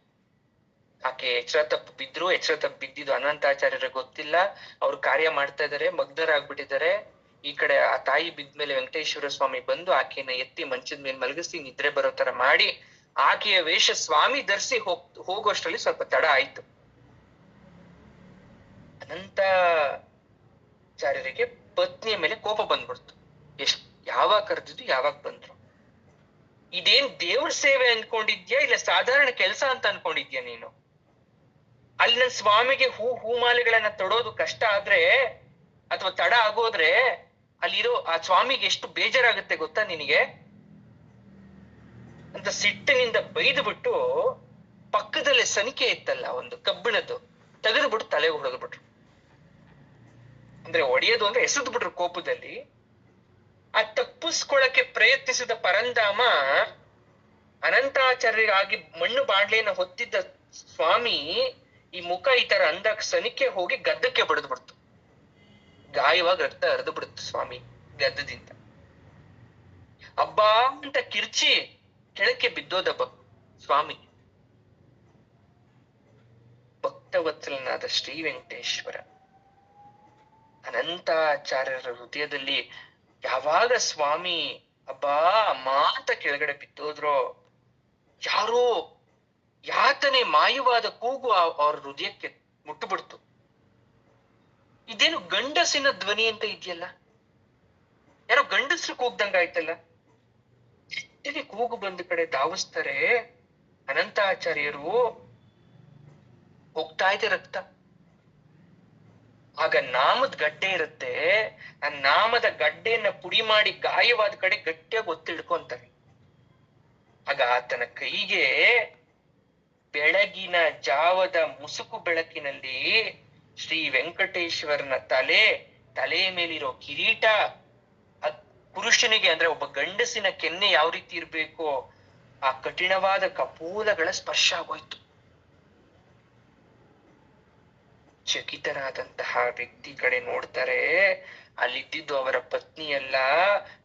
ಆಕೆ ಎಚ್ಚರ ತಪ್ಪು ಬಿದ್ರು. ಎಚ್ಚರ ತಪ್ಪು ಬಿದ್ದಿದ್ದು ಅನಂತಾಚಾರ್ಯರ ಗೊತ್ತಿಲ್ಲ. ಅವ್ರು ಕಾರ್ಯ ಮಾಡ್ತಾ ಇದಾರೆ, ಮಗ್ನರಾಗ್ಬಿಟ್ಟಿದ್ದಾರೆ. ಈ ಕಡೆ ಆ ತಾಯಿ ಬಿದ್ಮೇಲೆ ವೆಂಕಟೇಶ್ವರ ಸ್ವಾಮಿ ಬಂದು ಆಕೆಯನ್ನ ಎತ್ತಿ ಮಂಚದ ಮೇಲೆ ಮಲಗಿಸಿ ನಿದ್ರೆ ಬರೋ ತರ ಮಾಡಿ ಆಕೆಯ ವೇಷ ಸ್ವಾಮಿ ಧರಿಸಿ ಹೋಗೋಷ್ಟರಲ್ಲಿ ಸ್ವಲ್ಪ ತಡ ಆಯ್ತು. ಅನಂತಾಚಾರ್ಯರಿಗೆ ಪತ್ನಿಯ ಮೇಲೆ ಕೋಪ ಬಂದ್ಬಿಡ್ತು. ಯಾವಾಗ ಕರೆದಿದ್ದು, ಯಾವಾಗ ಬಂದ್ರು? ಇದೇನ್ ದೇವ್ರ ಸೇವೆ ಅನ್ಕೊಂಡಿದ್ಯಾ ಇಲ್ಲ ಸಾಧಾರಣ ಕೆಲಸ ಅಂತ ಅನ್ಕೊಂಡಿದ್ಯಾ ನೀನು? ಅಲ್ಲಿ ನನ್ ಸ್ವಾಮಿಗೆ ಹೂಮಾಲೆಗಳನ್ನ ತೊಡೋದು ಕಷ್ಟ ಆದ್ರೆ ಅಥವಾ ತಡ ಆಗೋದ್ರೆ ಅಲ್ಲಿರೋ ಆ ಸ್ವಾಮಿಗೆ ಎಷ್ಟು ಬೇಜಾರಾಗುತ್ತೆ ಗೊತ್ತಾ ನಿನಗೆ ಅಂತ ಸಿಟ್ಟಿನಿಂದ ಬೈದು ಬಿಟ್ಟು ಪಕ್ಕದಲ್ಲಿ ಸನಿಕೆ ಇತ್ತಲ್ಲ ಒಂದು ಕಬ್ಬಿಣದ್ದು, ತೆಗೆದು ಬಿಟ್ಟು ತಲೆಗೆ ಹೊಡೆದು ಬಿಟ್ರು. ಅಂದ್ರೆ ಒಡೆಯೋದು ಅಂದ್ರೆ ಎಸೆದು ಬಿಟ್ರು ಕೋಪದಲ್ಲಿ. ಆ ತಪ್ಪಿಸ್ಕೊಳಕ್ಕೆ ಪ್ರಯತ್ನಿಸಿದ ಪರಂಧಾಮ ಅನಂತಾಚಾರ್ಯರಾಗಿ ಮಣ್ಣು ಬಾಂಡ್ಲೆಯನ್ನ ಹೊತ್ತಿದ್ದ ಸ್ವಾಮಿ ಈ ಮುಖ ಈ ತರ ಅಂದಾಗ ಸನಿಕೆ ಹೋಗಿ ಗದ್ದಕ್ಕೆ ಬಡಿದು ಬಿಡ್ತು. ಗಾಯವಾಗಿ ರಕ್ತ ಹರಿದು ಬಿಡುತ್ತೆ ಸ್ವಾಮಿ ಗದ್ದದಿಂದ. ಅಬ್ಬಾ ಅಂತ ಕಿರ್ಚಿ ಕೆಳಕ್ಕೆ ಬಿದ್ದೋದ ಸ್ವಾಮಿ. ಭಕ್ತವತ್ಸಲನಾದ ಶ್ರೀ ವೆಂಕಟೇಶ್ವರ ಅನಂತಾಚಾರ್ಯರ ಹೃದಯದಲ್ಲಿ ಯಾವಾಗ ಸ್ವಾಮಿ ಅಬ್ಬಾ ಅಮ್ಮ ಅಂತ ಕೆಳಗಡೆ ಬಿದ್ದೋದ್ರೋ, ಯಾರೋ ಯಾತನೆ ಮಾಯವಾದ ಕೂಗು ಅವ್ರ ಹೃದಯಕ್ಕೆ ಮುಟ್ಟುಬಿಡ್ತು. ಇದೇನು ಗಂಡಸಿನ ಧ್ವನಿ ಅಂತ ಇದೆಯಲ್ಲ, ಯಾರೋ ಗಂಡಸ್ರು ಕೂಗ್ದಂಗಾಯ್ತಲ್ಲ. ಎಷ್ಟೇ ಕೂಗು ಬಂದ ಕಡೆ ಧಾವಿಸ್ತಾರೆ ಅನಂತಾಚಾರ್ಯರು. ಹೋಗ್ತಾ ಇದೆ ರಕ್ತ. ಆಗ ನಾಮದ ಗಡ್ಡೆ ಇರುತ್ತೆ, ಆ ನಾಮದ ಗಡ್ಡೆಯನ್ನ ಪುಡಿ ಮಾಡಿ ಗಾಯವಾದ ಕಡೆ ಗಟ್ಟಿಯಾಗಿ ಒತ್ತಿಡ್ಕೊಂತಾರೆ. ಆಗ ಆತನ ಕೈಗೆ ಬೆಳಗಿನ ಜಾವದ ಮುಸುಕು ಬೆಳಕಿನಲ್ಲಿ ಶ್ರೀ ವೆಂಕಟೇಶ್ವರನ ತಲೆಯ ಮೇಲಿರೋ ಕಿರೀಟ, ಪುರುಷನಿಗೆ ಅಂದ್ರೆ ಒಬ್ಬ ಗಂಡಸಿನ ಕೆನ್ನೆ ಯಾವ ರೀತಿ ಇರ್ಬೇಕೋ ಆ ಕಠಿಣವಾದ ಕಪೋಲಗಳ ಸ್ಪರ್ಶ ಆಗೋಯ್ತು. ಚಕಿತರಾದಂತಹ ವ್ಯಕ್ತಿ ಕಡೆ ನೋಡ್ತಾರೆ, ಅಲ್ಲಿದ್ದಿದ್ದು ಅವರ ಪತ್ನಿಯಲ್ಲ,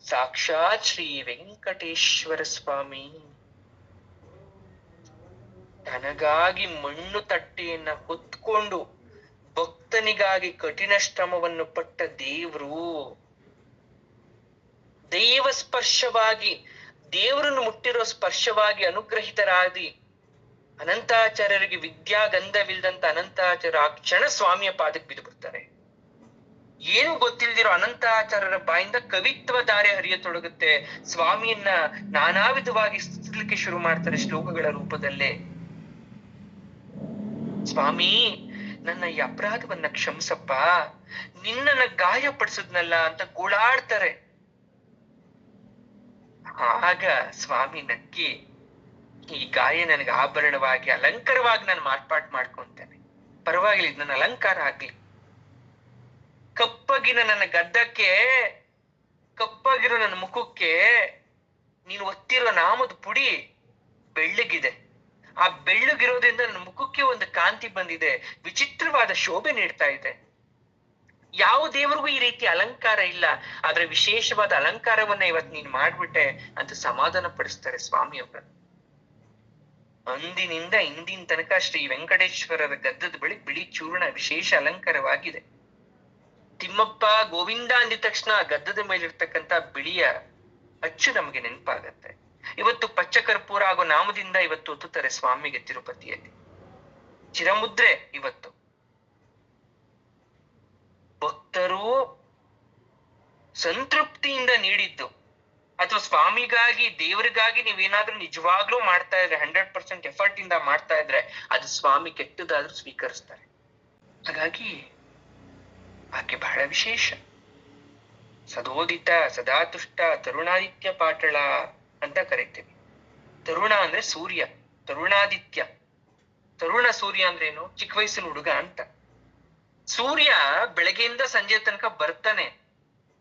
ಸಾಕ್ಷಾತ್ ಶ್ರೀ ವೆಂಕಟೇಶ್ವರ ಸ್ವಾಮಿ. ತನಗಾಗಿ ಮಣ್ಣು ತಟ್ಟೆಯನ್ನ ಹೊತ್ಕೊಂಡು ಭಕ್ತನಿಗಾಗಿ ಕಠಿಣ ಶ್ರಮವನ್ನು ಪಟ್ಟ ದೇವ್ರು, ದೈವ ಸ್ಪರ್ಶವಾಗಿ ದೇವರನ್ನು ಮುಟ್ಟಿರೋ ಸ್ಪರ್ಶವಾಗಿ ಅನುಗ್ರಹಿತರಾದಿ ಅನಂತಾಚಾರ್ಯರಿಗೆ ವಿದ್ಯಾಗಂಧವಿಲ್ದಂತ ಅನಂತಾಚಾರ್ಯ ಆ ಕ್ಷಣ ಸ್ವಾಮಿಯ ಪಾದಕ್ಕೆ ಬಿದ್ದು ಬಿಡ್ತಾರೆ. ಏನು ಗೊತ್ತಿಲ್ದಿರೋ ಅನಂತಾಚಾರ್ಯರ ಬಾಯಿಂದ ಕವಿತ್ವ ಧಾರೆ ಹರಿಯತೊಡಗುತ್ತೆ. ಸ್ವಾಮಿಯನ್ನ ನಾನಾ ವಿಧವಾಗಿ ಸ್ತುತಿಸಲಿಕ್ಕೆ ಶುರು ಮಾಡ್ತಾರೆ ಶ್ಲೋಕಗಳ ರೂಪದಲ್ಲೇ. ಸ್ವಾಮಿ, ನನ್ನ ಈ ಅಪರಾಧವನ್ನ ಕ್ಷಮಿಸಪ್ಪ, ನಿನ್ನನ್ನ ಗಾಯಪಡಿಸಿದ್ನಲ್ಲ ಅಂತ ಗೋಳಾಡ್ತಾರೆ. ಆಗ ಸ್ವಾಮಿ ನಕ್ಕಿ, ಈ ಗಾಯ ನನಗೆ ಆಭರಣವಾಗಿ ಅಲಂಕಾರವಾಗಿ ನಾನು ಮಾರ್ಪಾಟ್ ಮಾಡ್ಕೊಂತೇನೆ, ಪರವಾಗಿಲ್ಲ, ಇದು ನನ್ನ ಅಲಂಕಾರ ಆಗ್ಲಿ. ಕಪ್ಪಗಿನ ನನ್ನ ಗದ್ದಕ್ಕೆ, ಕಪ್ಪಗಿರೋ ನನ್ನ ಮುಖಕ್ಕೆ ನೀನು ಒತ್ತಿರೋ ನಾಮದ ಪುಡಿ ಬೆಳ್ಳಗಿದೆ. ಆ ಬೆಳ್ಳಗಿರೋದ್ರಿಂದ ನನ್ನ ಮುಖಕ್ಕೆ ಒಂದು ಕಾಂತಿ ಬಂದಿದೆ, ವಿಚಿತ್ರವಾದ ಶೋಭೆ ನೀಡ್ತಾ ಇದೆ. ಯಾವ ದೇವರಿಗೂ ಈ ರೀತಿ ಅಲಂಕಾರ ಇಲ್ಲ, ಆದ್ರೆ ವಿಶೇಷವಾದ ಅಲಂಕಾರವನ್ನ ಇವತ್ತು ನೀನ್ ಮಾಡ್ಬಿಟ್ಟೆ ಅಂತ ಸಮಾಧಾನ ಪಡಿಸ್ತಾರೆ ಸ್ವಾಮಿಯವರು. ಅಂದಿನಿಂದ ಇಂದಿನ ತನಕ ಶ್ರೀ ವೆಂಕಟೇಶ್ವರರ ಗದ್ದದ ಬಳಿ ಬಿಳಿ ಚೂರ್ಣ ವಿಶೇಷ ಅಲಂಕಾರವಾಗಿದೆ. ತಿಮ್ಮಪ್ಪ ಗೋವಿಂದ ಅಂದಿದ ತಕ್ಷಣ ಗದ್ದದ ಮೇಲಿರ್ತಕ್ಕಂಥ ಬಿಳಿಯ ಅಚ್ಚು ನಮಗೆ ನೆನಪಾಗತ್ತೆ. ಇವತ್ತು ಪಚ್ಚಕರ್ಪೂರ ಹಾಗೂ ನಾಮದಿಂದ ಇವತ್ತು ಒತ್ತುತ್ತಾರೆ ಸ್ವಾಮಿಗೆ ತಿರುಪತಿಯಲ್ಲಿ. ಚಿರಮುದ್ರೆ ಇವತ್ತು ಭಕ್ತರು ಸಂತೃಪ್ತಿಯಿಂದ ನೀಡಿದ್ದು, ಅಥವಾ ಸ್ವಾಮಿಗಾಗಿ ದೇವರಿಗಾಗಿ ನೀವೇನಾದ್ರೂ ನಿಜವಾಗ್ಲೂ ಮಾಡ್ತಾ ಇದ್ರೆ, 100% ಎಫರ್ಟ್ ಇಂದ ಮಾಡ್ತಾ ಇದ್ರೆ, ಅದು ಸ್ವಾಮಿ ಕೆಟ್ಟದಾದ್ರೂ ಸ್ವೀಕರಿಸ್ತಾರೆ. ಹಾಗಾಗಿ ಆಕೆ ಬಹಳ ವಿಶೇಷ. ಸದೋದಿತ, ಸದಾತುಷ್ಟ, ತರುಣಾದಿತ್ಯ ಪಾಟಳ ಅಂತ ಕರಿತೀವಿ. ತರುಣ ಅಂದ್ರೆ ಸೂರ್ಯ, ತರುಣಾದಿತ್ಯ. ತರುಣ ಸೂರ್ಯ ಅಂದ್ರೆ ಏನು? ಚಿಕ್ಕ ವಯಸ್ಸಿನ ಹುಡುಗ ಅಂತ. ಸೂರ್ಯ ಬೆಳಗ್ಗೆಯಿಂದ ಸಂಜೆ ತನಕ ಬರ್ತಾನೆ,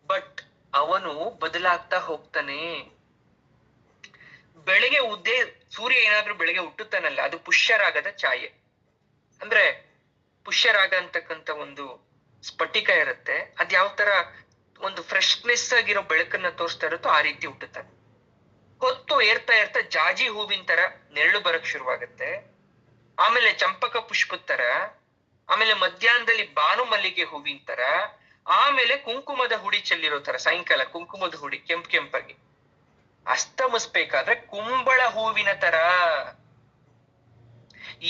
ಬಟ್ ಅವನು ಬದಲಾಗ್ತಾ ಹೋಗ್ತಾನೆ. ಬೆಳಗ್ಗೆ ಸೂರ್ಯ ಏನಾದ್ರೂ ಬೆಳಗ್ಗೆ ಹುಟ್ಟುತ್ತಾನಲ್ಲ, ಅದು ಪುಷ್ಯರಾಗದ ಛಾಯೆ. ಅಂದ್ರೆ ಪುಷ್ಯರಾಗ ಅಂತಕ್ಕಂಥ ಒಂದು ಸ್ಫಟಿಕ ಇರುತ್ತೆ, ಅದ್ ಯಾವ ತರ ಒಂದು ಫ್ರೆಶ್ನೆಸ್ ಆಗಿರೋ ಬೆಳಕನ್ನ ತೋರಿಸ್ತಾ ಇರುತ್ತೋ ಆ ರೀತಿ ಹುಟ್ಟುತ್ತಾನೆ. ಹೊತ್ತು ಏರ್ತಾ ಏರ್ತಾ ಜಾಜಿ ಹೂವಿನ ತರ ನೆರಳು ಬರಕ್ ಶುರುವಾಗತ್ತೆ, ಆಮೇಲೆ ಚಂಪಕ ಪುಷ್ಪದ ತರ, ಆಮೇಲೆ ಮಧ್ಯಾಹ್ನದಲ್ಲಿ ಬಾನು ಮಲ್ಲಿಗೆ ಹೂವಿನ ತರ, ಆಮೇಲೆ ಕುಂಕುಮದ ಹುಡಿ ಚೆಲ್ಲಿರೋ ತರ, ಸಾಯಂಕಾಲ ಕುಂಕುಮದ ಹುಡಿ ಕೆಂಪಾಗಿ ಅಸ್ತಮಿಸ್ಬೇಕಾದ್ರೆ ಕುಂಬಳ ಹೂವಿನ ತರ.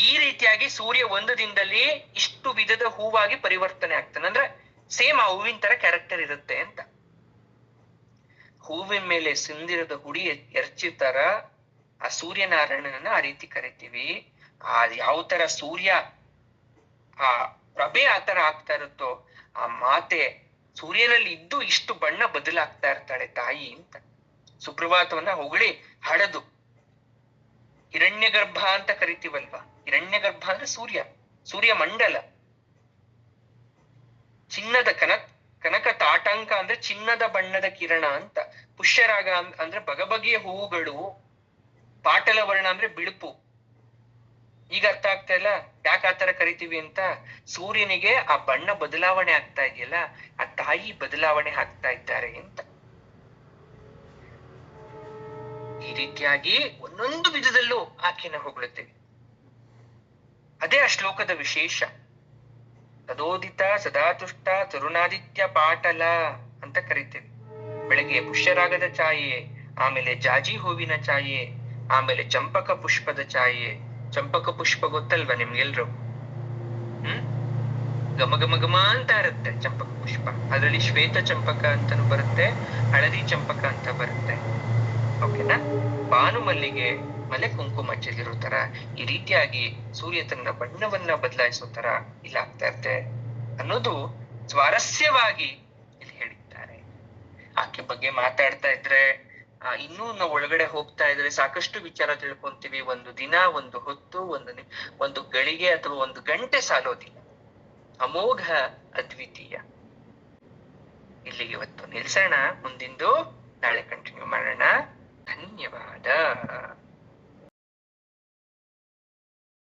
ಈ ರೀತಿಯಾಗಿ ಸೂರ್ಯ ಒಂದು ದಿನದಲ್ಲಿ ಇಷ್ಟು ವಿಧದ ಹೂವಾಗಿ ಪರಿವರ್ತನೆ ಆಗ್ತಾನೆ. ಅಂದ್ರೆ ಸೇಮ್ ಆ ಹೂವಿನ ತರ ಕ್ಯಾರೆಕ್ಟರ್ ಇರುತ್ತೆ ಅಂತ. ಹೂವಿನ ಮೇಲೆ ಸಿಂದಿರದ ಹುಡಿ ಎರಚಿರ್ತಾರ ಆ ಸೂರ್ಯನಾರಾಯಣನನ್ನ ಆ ರೀತಿ ಕರಿತೀವಿ. ಆ ಯಾವ ತರ ಸೂರ್ಯ ಆ ಪ್ರಭೆ ಆ ತರ ಆಗ್ತಾ ಇರುತ್ತೋ, ಆ ಮಾತೆ ಸೂರ್ಯನಲ್ಲಿ ಇದ್ದು ಇಷ್ಟು ಬಣ್ಣ ಬದಲಾಗ್ತಾ ಇರ್ತಾಳೆ ತಾಯಿ ಅಂತ. ಸುಪ್ರಭಾತವನ್ನ ಹೊಗಳಿ ಹಡದು ಹಿರಣ್ಯ ಗರ್ಭ ಅಂತ ಕರಿತೀವಲ್ವಾ, ಹಿರಣ್ಯ ಗರ್ಭ ಅಂದ್ರೆ ಸೂರ್ಯ ಮಂಡಲ. ಚಿನ್ನದ ಕನಕ ತಾಟಂಕ ಅಂದ್ರೆ ಚಿನ್ನದ ಬಣ್ಣದ ಕಿರಣ ಅಂತ. ಪುಷ್ಯರಾಗ ಅಂದ್ರೆ ಬಗೆಬಗೆಯ ಹೂವುಗಳು, ಪಾಟಲ ವರ್ಣ ಅಂದ್ರೆ ಬಿಳುಪು. ಈಗ ಅರ್ಥ ಆಗ್ತಾ ಇಲ್ಲ ಯಾಕೆ ಆತರ ಕರಿತೀವಿ ಅಂತ. ಸೂರ್ಯನಿಗೆ ಆ ಬಣ್ಣ ಬದಲಾವಣೆ ಆಗ್ತಾ ಇದೆಯಲ್ಲ, ಆ ತಾಯಿ ಬದಲಾವಣೆ ಆಗ್ತಾ ಇದ್ದಾರೆ ಅಂತ. ಈ ರೀತಿಯಾಗಿ ಒಂದೊಂದು ವಿಧದಲ್ಲೂ ಆಕೆನ ಹೊಗಳುತ್ತೇವೆ. ಅದೇ ಆ ಶ್ಲೋಕದ ವಿಶೇಷ. ಸದೋದಿತ, ಸದಾತುಷ್ಟ, ತರುಣಾದಿತ್ಯ ಪಾಟಲ ಅಂತ ಕರಿತೇವೆ. ಬೆಳಗ್ಗೆ ಪುಷ್ಯರಾಗದ ಛಾಯೆ, ಆಮೇಲೆ ಜಾಜಿ ಹೂವಿನ ಛಾಯೆ, ಆಮೇಲೆ ಚಂಪಕ ಪುಷ್ಪದ ಛಾಯೆ. ಚಂಪಕ ಪುಷ್ಪ ಗೊತ್ತಲ್ವಾ ನಿಮ್ಗೆಲ್ರು? ಘಮ ಘಮ ಘಮ ಅಂತ ಇರುತ್ತೆ ಚಂಪಕ ಪುಷ್ಪ. ಅದರಲ್ಲಿ ಶ್ವೇತ ಚಂಪಕ ಅಂತಾನು ಬರುತ್ತೆ, ಹಳದಿ ಚಂಪಕ ಅಂತ ಬರುತ್ತೆ. ಓಕೆನಾ? ಬಾನು ಮಲ್ಲಿಗೆ, ಮಲೆ ಕುಂಕುಮ ಚೆಲ್ಲಿರೋ ತರ, ಈ ರೀತಿಯಾಗಿ ಸೂರ್ಯ ತನ್ನ ಬಣ್ಣವನ್ನ ಬದಲಾಯಿಸೋ ತರ ಇಲ್ಲ ಆಗ್ತಾ ಇರುತ್ತೆ ಅನ್ನೋದು ಸ್ವಾರಸ್ಯವಾಗಿ ಇಲ್ಲಿ ಹೇಳಿದ್ದಾರೆ. ಆಕೆ ಬಗ್ಗೆ ಮಾತಾಡ್ತಾ ಇದ್ರೆ ಇನ್ನೂ ನಾವು ಒಳಗಡೆ ಹೋಗ್ತಾ ಇದ್ರೆ ಸಾಕಷ್ಟು ವಿಚಾರ ತಿಳ್ಕೊಂತೀವಿ. ಒಂದು ದಿನ, ಒಂದು ಹೊತ್ತು, ಒಂದು ಗಳಿಗೆ ಅಥವಾ ಒಂದು ಗಂಟೆ ಸಾಲೋದಿಲ್ಲ. ಅಮೋಘ, ಅದ್ವಿತೀಯ. ಇಲ್ಲಿಗೆ ಇವತ್ತು ನಿಲ್ಸೋಣ. ಮುಂದಿಂದು ನಾಳೆ ಕಂಟಿನ್ಯೂ ಮಾಡೋಣ. ಧನ್ಯವಾದ.